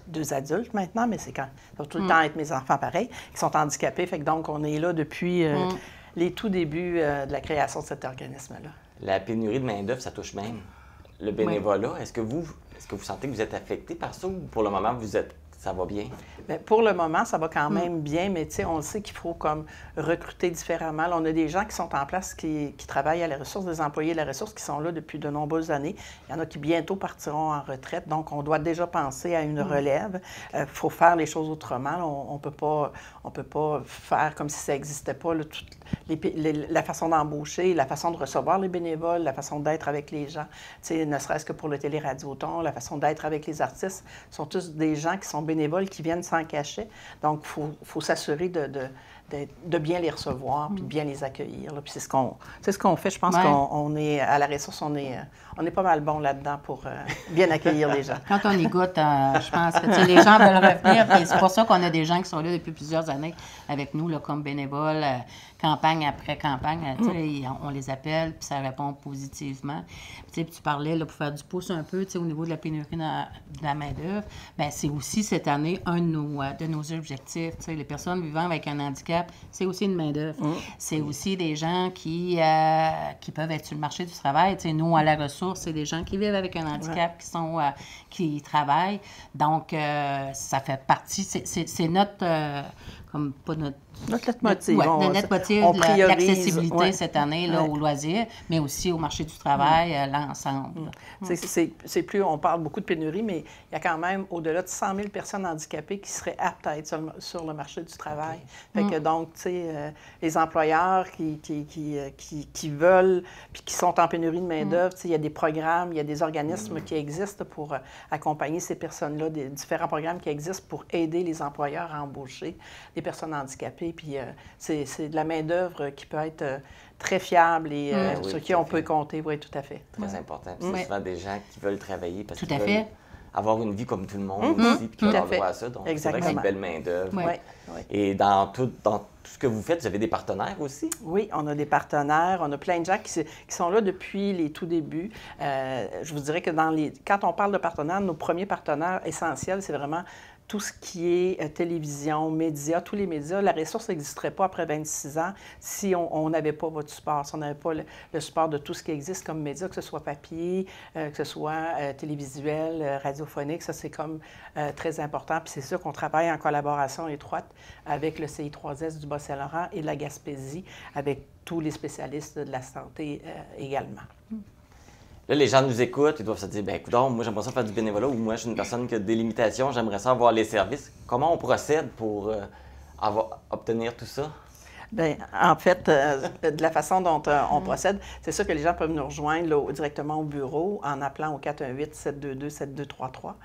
2 adultes maintenant, mais ça va tout le temps être mes enfants pareils, qui sont handicapés. Fait que donc, on est là depuis les tout débuts de la création de cet organisme-là. La pénurie de main-d'œuvre, ça touche même le bénévolat. Est-ce que vous sentez que vous êtes affecté par ça ou pour le moment, ça va bien? Bien, pour le moment, ça va quand même bien, mais on le sait qu'il faut comme recruter différemment. Là, on a des gens qui sont en place, qui travaillent à la ressource, des employés de la ressource qui sont là depuis de nombreuses années. Il y en a qui bientôt partiront en retraite, donc on doit déjà penser à une relève. Il faut faire les choses autrement. Là, on peut pas faire comme si ça n'existait pas. Là, la façon d'embaucher, la façon de recevoir les bénévoles, la façon d'être avec les gens, ne serait-ce que pour le Téléradioton, la façon d'être avec les artistes, sont tous des gens qui sont bénévoles, qui viennent sans cachet. Donc, il faut s'assurer de bien les recevoir puis de bien les accueillir. Là. Puis c'est ce qu'on fait. Je pense qu'on est, à la ressource, on est pas mal bon là-dedans pour bien accueillir les gens. Quand on y goûte, je pense que les gens veulent revenir. Puis c'est pour ça qu'on a des gens qui sont là depuis plusieurs années avec nous là, comme bénévoles, campagne après campagne. On les appelle, puis ça répond positivement. Puis tu parlais, là, pour faire du pouce un peu au niveau de la pénurie de la main-d'œuvre, bien, c'est aussi cette année un de nos objectifs. Les personnes vivant avec un handicap, c'est aussi une main-d'œuvre. C'est aussi des gens qui peuvent être sur le marché du travail. Nous, à la ressource, c'est des gens qui vivent avec un handicap, qui travaillent. Donc, ça fait partie, c'est notre... comme pas notre leitmotiv. Notre leitmotiv, l'accessibilité cette année là, aux loisirs, mais aussi au marché du travail, l'ensemble. C'est plus, on parle beaucoup de pénurie, mais il y a quand même au-delà de 100 000 personnes handicapées qui seraient aptes à être sur le marché du travail. Fait que donc, tu sais, les employeurs qui veulent, puis qui sont en pénurie de main-d'œuvre, il y a des programmes, il y a des organismes qui existent pour accompagner ces personnes-là, des différents programmes qui existent pour aider les employeurs à embaucher des personnes handicapées. Puis c'est de la main-d'œuvre qui peut être très fiable et sur qui on peut compter. Oui, tout à fait. Très important. Puis c'est souvent des gens qui veulent travailler parce qu'ils veulent avoir une vie comme tout le monde aussi, puis qui veulent avoir droit à ça. Donc, c'est vrai que c'est une belle main-d'œuvre. Et dans tout ce que vous faites, vous avez des partenaires aussi? Oui, on a des partenaires. On a plein de gens qui sont là depuis les tout débuts. Je vous dirais que quand on parle de partenaires, nos premiers partenaires essentiels, c'est vraiment tout ce qui est télévision, médias, tous les médias, la ressource n'existerait pas après 26 ans si on n'avait pas votre support, si on n'avait pas le support de tout ce qui existe comme médias, que ce soit papier, que ce soit télévisuel, radiophonique. Ça, c'est comme très important. Puis c'est sûr qu'on travaille en collaboration étroite avec le CI3S du Bas-Saint-Laurent et de la Gaspésie, avec tous les spécialistes de la santé également. Là, les gens nous écoutent, ils doivent se dire, ben coudonc, moi j'aimerais ça faire du bénévolat ou moi je suis une personne qui a des limitations, j'aimerais ça avoir les services. Comment on procède pour obtenir tout ça? Bien, en fait, de la façon dont on procède, c'est sûr que les gens peuvent nous rejoindre là, directement au bureau en appelant au 418-722-7233.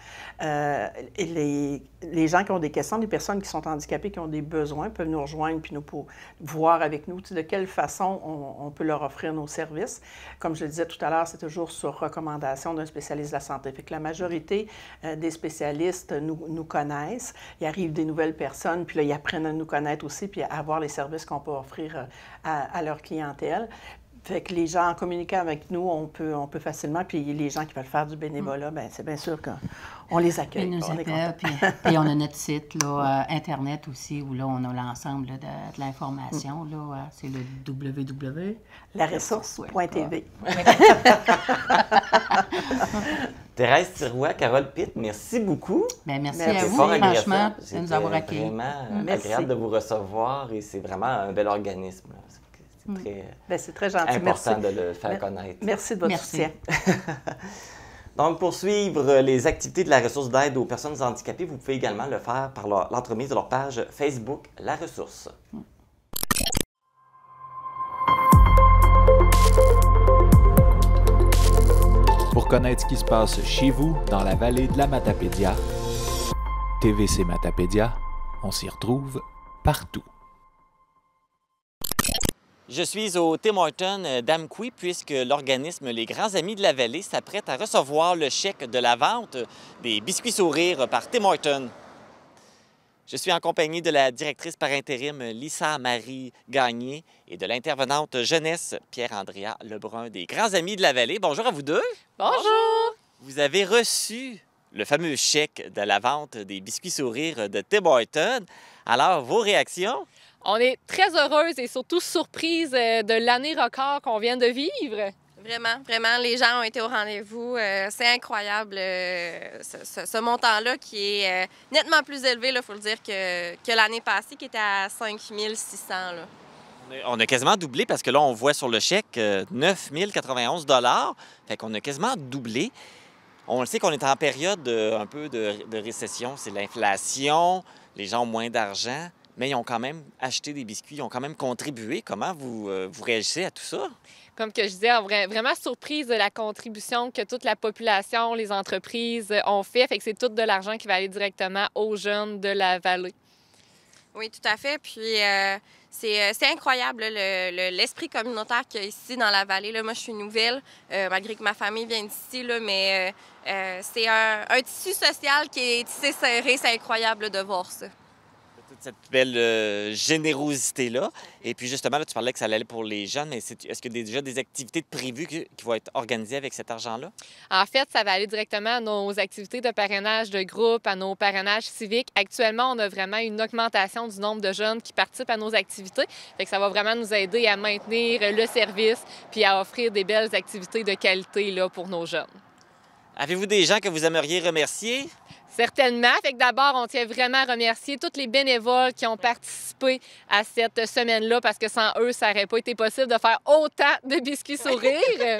Et les gens qui ont des questions, les personnes qui sont handicapées, qui ont des besoins, peuvent nous rejoindre puis nous voir avec nous de quelle façon on peut leur offrir nos services. Comme je le disais tout à l'heure, c'est toujours sur recommandation d'un spécialiste de la santé. Fait que la majorité des spécialistes nous connaissent. Il arrive des nouvelles personnes, puis là, ils apprennent à nous connaître aussi, puis à avoir les services qu'on peut offrir à leur clientèle. Fait que les gens, en communiquant avec nous, on peut facilement, puis les gens qui veulent faire du bénévolat, bien, c'est bien sûr qu'on les accueille. Ils nous appellent, puis on a notre site là, Internet aussi, où là, on a l'ensemble de l'information. Là, c'est le www. laressource.tv. Thérèse Thiroux, Carole Pitt, merci beaucoup. Bien, merci à vous, franchement, de nous avoir accueillis. C'est vraiment agréable de vous recevoir et c'est vraiment un bel organisme. C'est très gentil. Important de le faire connaître. Merci de votre soutien. Donc, pour suivre les activités de la ressource d'aide aux personnes handicapées, vous pouvez également le faire par l'entremise de leur page Facebook La Ressource. Pour connaître ce qui se passe chez vous, dans la vallée de la Matapédia, TVC Matapédia, on s'y retrouve partout. Je suis au Tim Hortons d'Amqui puisque l'organisme Les Grands Amis de la Vallée s'apprête à recevoir le chèque de la vente des biscuits sourires par Tim Hortons. Je suis en compagnie de la directrice par intérim Lisa Marie Gagné et de l'intervenante jeunesse Pierre-Andrea Lebrun des Grands Amis de la Vallée. Bonjour à vous deux. Bonjour. Vous avez reçu le fameux chèque de la vente des biscuits sourires de Tim Hortons. Alors, vos réactions? On est très heureuse et surtout surprise de l'année record qu'on vient de vivre. Vraiment, vraiment, les gens ont été au rendez-vous. C'est incroyable, ce montant-là qui est nettement plus élevé, il faut le dire, que l'année passée, qui était à 5 600. Là. On a quasiment doublé parce que là, on voit sur le chèque 9 091 $. Fait qu'on a quasiment doublé. On le sait qu'on est en période un peu de récession. C'est l'inflation, les gens ont moins d'argent. Mais ils ont quand même acheté des biscuits, ils ont quand même contribué. Comment vous réagissez à tout ça? Comme que je disais, vraiment surprise de la contribution que toute la population, les entreprises ont fait. Fait que c'est tout de l'argent qui va aller directement aux jeunes de la vallée. Oui, tout à fait. Puis c'est incroyable l'esprit communautaire qu'il y a ici dans la vallée. Là, moi, je suis nouvelle, malgré que ma famille vient d'ici, mais c'est un tissu social qui est tissé serré. C'est incroyable de voir ça. Cette belle générosité-là. Et puis justement, là, tu parlais que ça allait pour les jeunes, mais est-ce qu'il y a déjà des activités prévues qui vont être organisées avec cet argent-là? En fait, ça va aller directement à nos activités de parrainage de groupe, à nos parrainages civiques. Actuellement, on a vraiment une augmentation du nombre de jeunes qui participent à nos activités. Fait que ça va vraiment nous aider à maintenir le service puis à offrir des belles activités de qualité là, pour nos jeunes. Avez-vous des gens que vous aimeriez remercier? Certainement. Fait que d'abord, on tient vraiment à remercier tous les bénévoles qui ont participé à cette semaine-là parce que sans eux, ça n'aurait pas été possible de faire autant de biscuits sourires.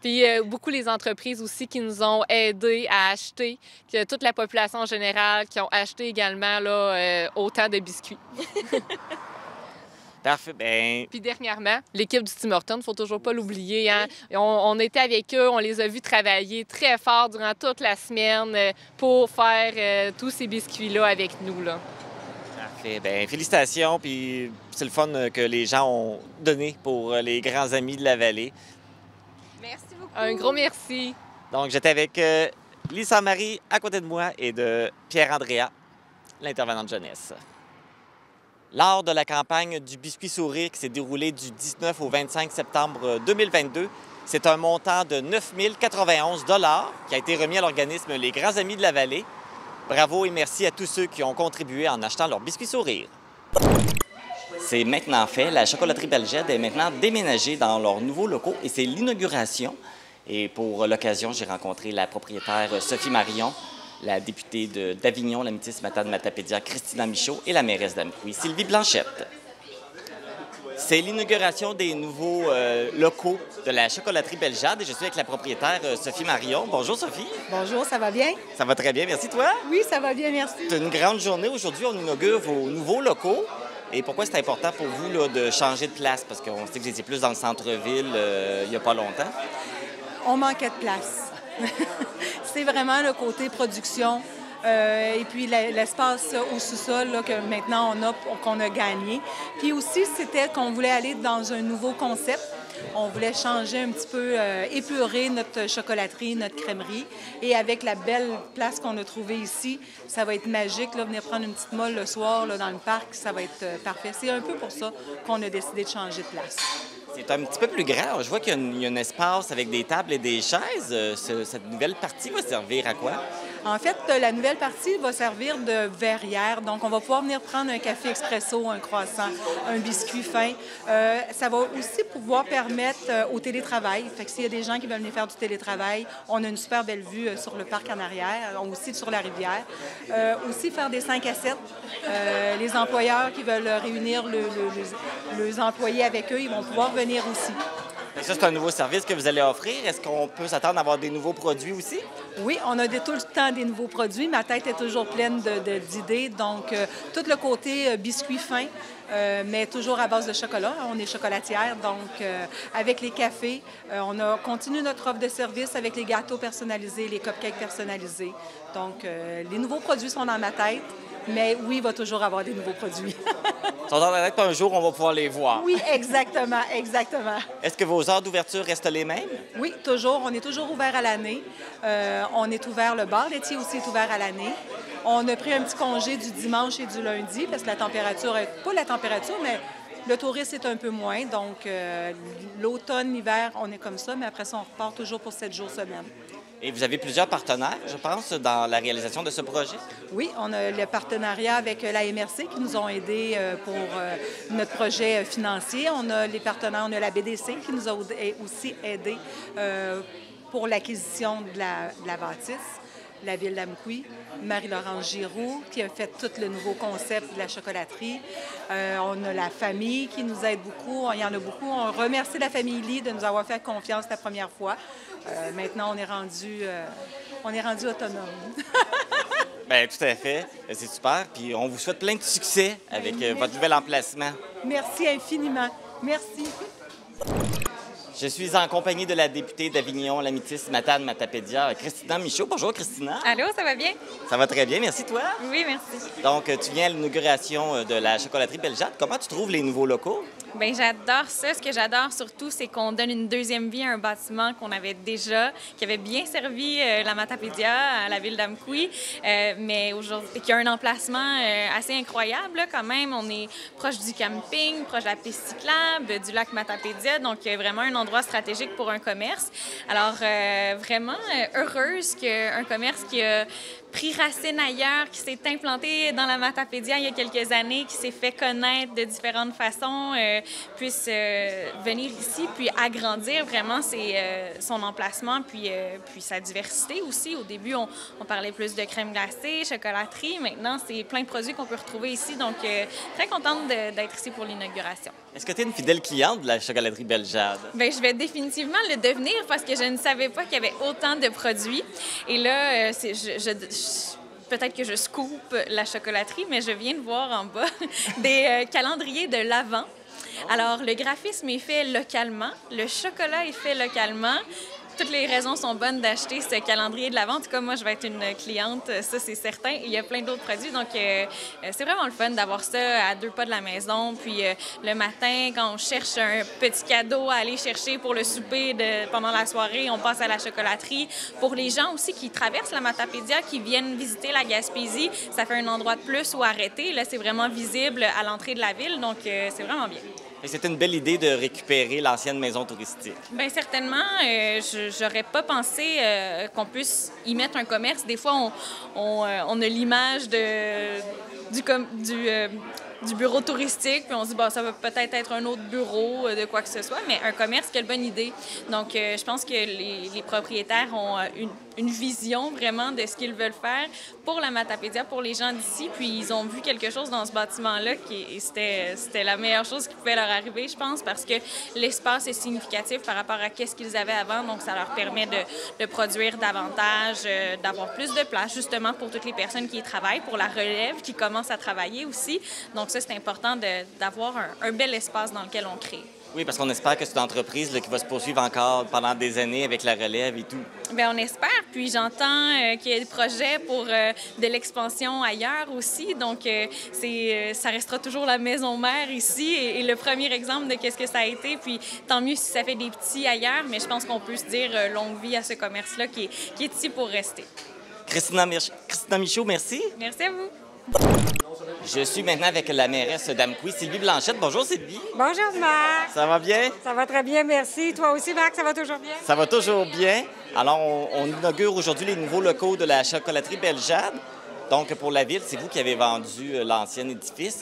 Puis beaucoup les entreprises aussi qui nous ont aidés à acheter, que toute la population en général qui ont acheté également là, autant de biscuits. Parfait. Bien... Puis dernièrement, l'équipe du Tim Hortons, il ne faut toujours pas l'oublier. Hein? On était avec eux, on les a vus travailler très fort durant toute la semaine pour faire tous ces biscuits-là avec nous. Là. Parfait. Bien, félicitations. Puis c'est le fun que les gens ont donné pour les Grands Amis de la Vallée. Merci beaucoup. Un gros merci. Donc, j'étais avec Lisa Marie à côté de moi et de Pierre-Andrea, l'intervenante jeunesse. Lors de la campagne du Biscuit Sourire qui s'est déroulée du 19 au 25 septembre 2022, c'est un montant de 9 091 $ qui a été remis à l'organisme Les Grands Amis de la Vallée. Bravo et merci à tous ceux qui ont contribué en achetant leur biscuit sourire. C'est maintenant fait. La chocolaterie Belgède est maintenant déménagée dans leurs nouveaux locaux et c'est l'inauguration. Et pour l'occasion, j'ai rencontré la propriétaire Sophie Marion, la députée d'Avignon, la métisse Matane-Matapédia, Christina Michaud et la mairesse d'Amqui, Sylvie Blanchette. C'est l'inauguration des nouveaux locaux de la chocolaterie Belgède et je suis avec la propriétaire Sophie Marion. Bonjour Sophie. Bonjour, ça va bien? Ça va très bien, merci toi. Oui, ça va bien, merci. C'est une grande journée. Aujourd'hui, on inaugure vos nouveaux locaux. Et pourquoi c'est important pour vous là, de changer de place? Parce qu'on sait que vous étiez plus dans le centre-ville il n'y a pas longtemps. On manquait de place. C'est vraiment le côté production. Et puis l'espace au sous-sol là, que maintenant qu'on a gagné. Puis aussi, c'était qu'on voulait aller dans un nouveau concept. On voulait changer un petit peu, épurer notre chocolaterie, notre crèmerie. Et avec la belle place qu'on a trouvée ici, ça va être magique. Là, venir prendre une petite molle le soir là, dans le parc, ça va être parfait. C'est un peu pour ça qu'on a décidé de changer de place. C'est un petit peu plus grand. Je vois qu'il y a un espace avec des tables et des chaises. Cette nouvelle partie va servir à quoi? En fait, la nouvelle partie va servir de verrière. Donc, on va pouvoir venir prendre un café expresso, un croissant, un biscuit fin. Ça va aussi pouvoir permettre au télétravail. Fait que s'il y a des gens qui veulent venir faire du télétravail, on a une super belle vue sur le parc en arrière, aussi sur la rivière. Aussi faire des 5 à 7. Les employeurs qui veulent réunir les employés avec eux, ils vont pouvoir venir aussi. Et ça, c'est un nouveau service que vous allez offrir. Est-ce qu'on peut s'attendre à avoir des nouveaux produits aussi? Oui, on a tout le temps des nouveaux produits. Ma tête est toujours pleine d'idées. Donc, tout le côté biscuit fin, mais toujours à base de chocolat. On est chocolatière, donc avec les cafés, on a continué notre offre de service avec les gâteaux personnalisés, les cupcakes personnalisés. Donc, les nouveaux produits sont dans ma tête. Mais oui, il va toujours avoir des nouveaux produits. Ils sont dans la tête qu'un jour, on va pouvoir les voir. Oui, exactement, exactement. Est-ce que vos heures d'ouverture restent les mêmes? Oui, toujours. On est toujours ouvert à l'année. On est ouvert, le bar laitier aussi est ouvert à l'année. On a pris un petit congé du dimanche et du lundi parce que la température, pas la température, mais le tourisme est un peu moins. Donc, l'automne, l'hiver, on est comme ça, mais après ça, on repart toujours pour 7 jours semaine. Et vous avez plusieurs partenaires, je pense, dans la réalisation de ce projet? Oui, on a le partenariat avec la MRC qui nous ont aidés pour notre projet financier. On a les partenaires, on a la BDC qui nous a aussi aidés pour l'acquisition de la bâtisse. La ville d'Amqui, Marie-Laurence Giroux, qui a fait tout le nouveau concept de la chocolaterie. On a la famille qui nous aide beaucoup. Il y en a beaucoup. On remercie la famille Lee de nous avoir fait confiance la première fois. Maintenant, on est rendu autonome. Bien, tout à fait. C'est super. Puis on vous souhaite plein de succès avec votre nouvel emplacement. Merci infiniment. Merci. Je suis en compagnie de la députée d'Avignon, la métisse Matane-Matapédia, Christina Michaud. Bonjour, Christina. Allô, ça va bien? Ça va très bien, merci toi. Oui, merci. Donc, tu viens à l'inauguration de la chocolaterie Belgède. Comment tu trouves les nouveaux locaux? Bien, j'adore ça. Ce que j'adore surtout, c'est qu'on donne une deuxième vie à un bâtiment qu'on avait déjà, qui avait bien servi la Matapédia à la ville d'Amqui, mais aujourd'hui, qui a un emplacement assez incroyable là, quand même. On est proche du camping, proche de la piste cyclable, du lac Matapédia, donc vraiment un endroit stratégique pour un commerce. Alors, vraiment heureuse qu'un commerce qui a pris racine ailleurs, qui s'est implanté dans la Matapédia il y a quelques années, qui s'est fait connaître de différentes façons, puisse venir ici, puis agrandir vraiment son emplacement, puis sa diversité aussi. Au début, on parlait plus de crème glacée, chocolaterie. Maintenant, c'est plein de produits qu'on peut retrouver ici. Donc, très contente d'être ici pour l'inauguration. Est-ce que tu es une fidèle cliente de la chocolaterie Belgède? Bien, je vais définitivement le devenir parce que je ne savais pas qu'il y avait autant de produits. Et là, peut-être que je scoop la chocolaterie, mais je viens de voir en bas des calendriers de l'Avent. Alors, le graphisme est fait localement, le chocolat est fait localement. Toutes les raisons sont bonnes d'acheter ce calendrier de l'Avent. En tout cas, moi, je vais être une cliente, ça, c'est certain. Il y a plein d'autres produits, donc c'est vraiment le fun d'avoir ça à 2 pas de la maison. Puis le matin, quand on cherche un petit cadeau à aller chercher pour le souper pendant la soirée, on passe à la chocolaterie. Pour les gens aussi qui traversent la Matapédia, qui viennent visiter la Gaspésie, ça fait un endroit de plus où arrêter. Là, c'est vraiment visible à l'entrée de la ville, donc c'est vraiment bien. C'était une belle idée de récupérer l'ancienne maison touristique. Bien, certainement. J'aurais pas pensé qu'on puisse y mettre un commerce. Des fois, on a l'image du bureau touristique, puis on se dit, ça va peut-être être un autre bureau de quoi que ce soit, mais un commerce, quelle bonne idée. Donc, je pense que les propriétaires ont une vision vraiment de ce qu'ils veulent faire pour la Matapédia, pour les gens d'ici, puis ils ont vu quelque chose dans ce bâtiment-là qui c'était la meilleure chose qui pouvait leur arriver, je pense, parce que l'espace est significatif par rapport à ce qu'ils avaient avant, donc ça leur permet de produire davantage, d'avoir plus de place, justement, pour toutes les personnes qui y travaillent, pour la relève qui commence à travailler aussi. Donc ça, c'est important d'avoir un bel espace dans lequel on crée. Oui, parce qu'on espère que c'est une entreprise là, qui va se poursuivre encore pendant des années avec la relève et tout. Bien, on espère. Puis j'entends qu'il y a des projets pour de l'expansion ailleurs aussi. Donc, ça restera toujours la maison mère ici et le premier exemple de qu'est-ce que ça a été. Puis tant mieux si ça fait des petits ailleurs, mais je pense qu'on peut se dire longue vie à ce commerce-là qui est ici pour rester. Christina Michaud, merci. Merci à vous. Je suis maintenant avec la mairesse d'Amqui, Sylvie Blanchette. Bonjour, Sylvie. Bonjour, Marc. Ça va bien? Ça va très bien, merci. Toi aussi, Marc, ça va toujours bien? Ça va toujours bien. Alors, on inaugure aujourd'hui les nouveaux locaux de la chocolaterie Belle-Jade. Donc, pour la ville, c'est vous qui avez vendu l'ancien édifice.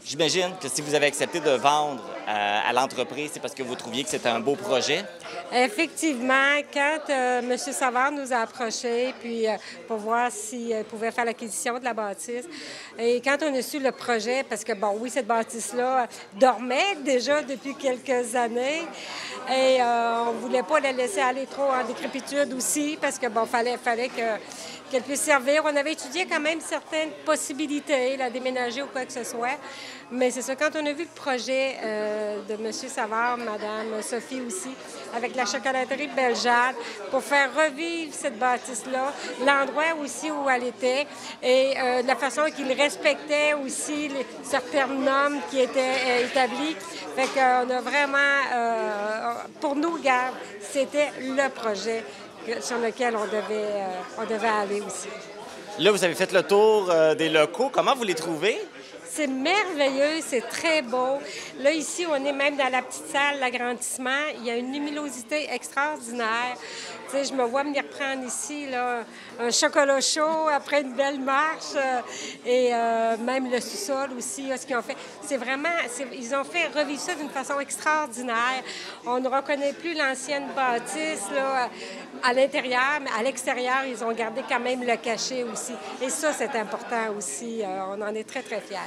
J'imagine que si vous avez accepté de vendre à l'entreprise, c'est parce que vous trouviez que c'était un beau projet. Effectivement, quand M. Savard nous a approchés puis, pour voir s'il pouvait faire l'acquisition de la bâtisse, et quand on a su le projet, parce que, bon, oui, cette bâtisse-là dormait déjà depuis quelques années, et on ne voulait pas la laisser aller trop en décrépitude aussi, parce que, bon, fallait qu'elle puisse servir. On avait étudié quand même certaines possibilités, la déménager ou quoi que ce soit. Mais c'est ça, quand on a vu le projet de M. Savard, Mme Sophie aussi, avec la chocolaterie Belle-Jade, pour faire revivre cette bâtisse-là, l'endroit aussi où elle était, et la façon qu'il respectait aussi certaines normes qui étaient établies. Fait qu'on a vraiment, pour nous, regarde, c'était le projet sur lequel on devait aller aussi. Là, vous avez fait le tour des locaux. Comment vous les trouvez? C'est merveilleux, c'est très beau. Là, ici, on est même dans la petite salle, l'agrandissement. Il y a une luminosité extraordinaire. Tu sais, je me vois venir prendre ici là, un chocolat chaud après une belle marche et même le sous-sol aussi, ce qu'ils ont fait. C'est vraiment, ils ont fait revivre ça d'une façon extraordinaire. On ne reconnaît plus l'ancienne bâtisse là, à l'intérieur, mais à l'extérieur, ils ont gardé quand même le cachet aussi. Et ça, c'est important aussi. On en est très, très fiers.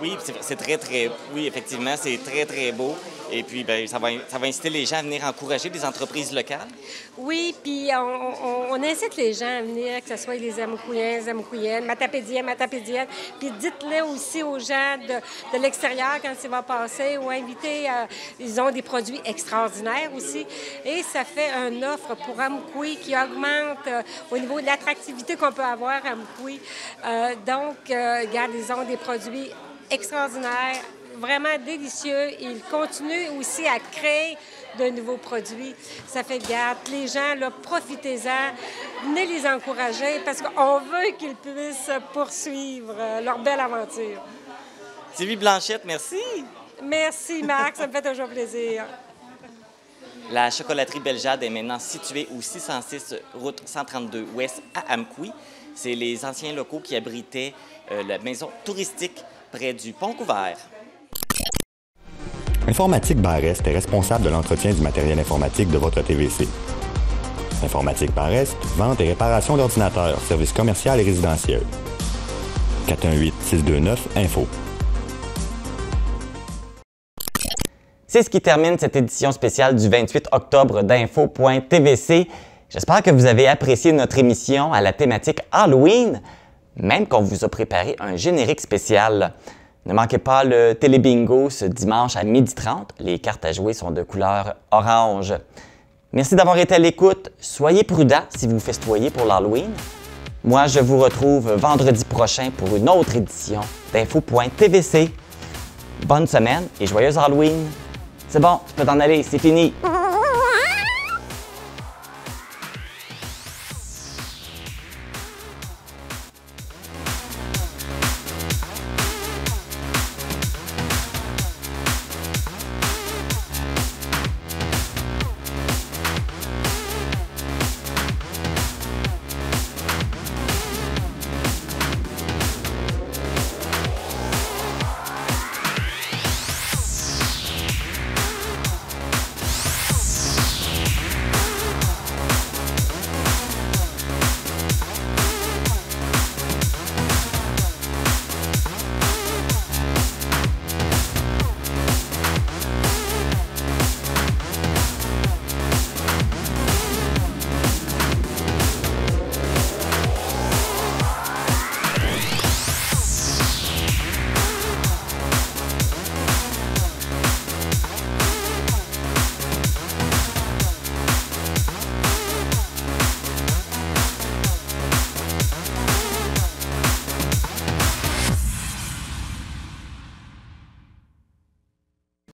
Oui, c'est très, très... Oui, effectivement, c'est très, très beau. Et puis, bien, ça va inciter les gens à venir encourager des entreprises locales. Oui, puis on incite les gens à venir, que ce soit les Amoukouyens, Matapédiennes. Puis dites-le aussi aux gens de l'extérieur quand il va passer ou inviter. Ils ont des produits extraordinaires aussi. Et ça fait une offre pour Amqui qui augmente au niveau de l'attractivité qu'on peut avoir à Amqui. Donc, regarde, ils ont des produits extraordinaires, vraiment délicieux. Ils continuent aussi à créer de nouveaux produits. Ça fait garde. Les gens, là, profitez-en. Venez les encourager parce qu'on veut qu'ils puissent poursuivre leur belle aventure. Sylvie Blanchette, merci. Merci, Marc. Ça me fait toujours plaisir. La chocolaterie Belle-Jade est maintenant située au 606 route 132 ouest à Amqui. C'est les anciens locaux qui abritaient la maison touristique près du Pont Couvert. Informatique Barest est responsable de l'entretien du matériel informatique de votre TVC. Informatique Barest, vente et réparation d'ordinateurs, services commerciaux et résidentiels. 418-629-INFO. C'est ce qui termine cette édition spéciale du 28 octobre d'Info.tvc. J'espère que vous avez apprécié notre émission à la thématique Halloween, même qu'on vous a préparé un générique spécial. Ne manquez pas le télébingo ce dimanche à 12h30. Les cartes à jouer sont de couleur orange. Merci d'avoir été à l'écoute. Soyez prudents si vous festoyez pour l'Halloween. Moi, je vous retrouve vendredi prochain pour une autre édition d'Info.tvc. Bonne semaine et joyeuse Halloween! C'est bon, tu peux t'en aller, c'est fini!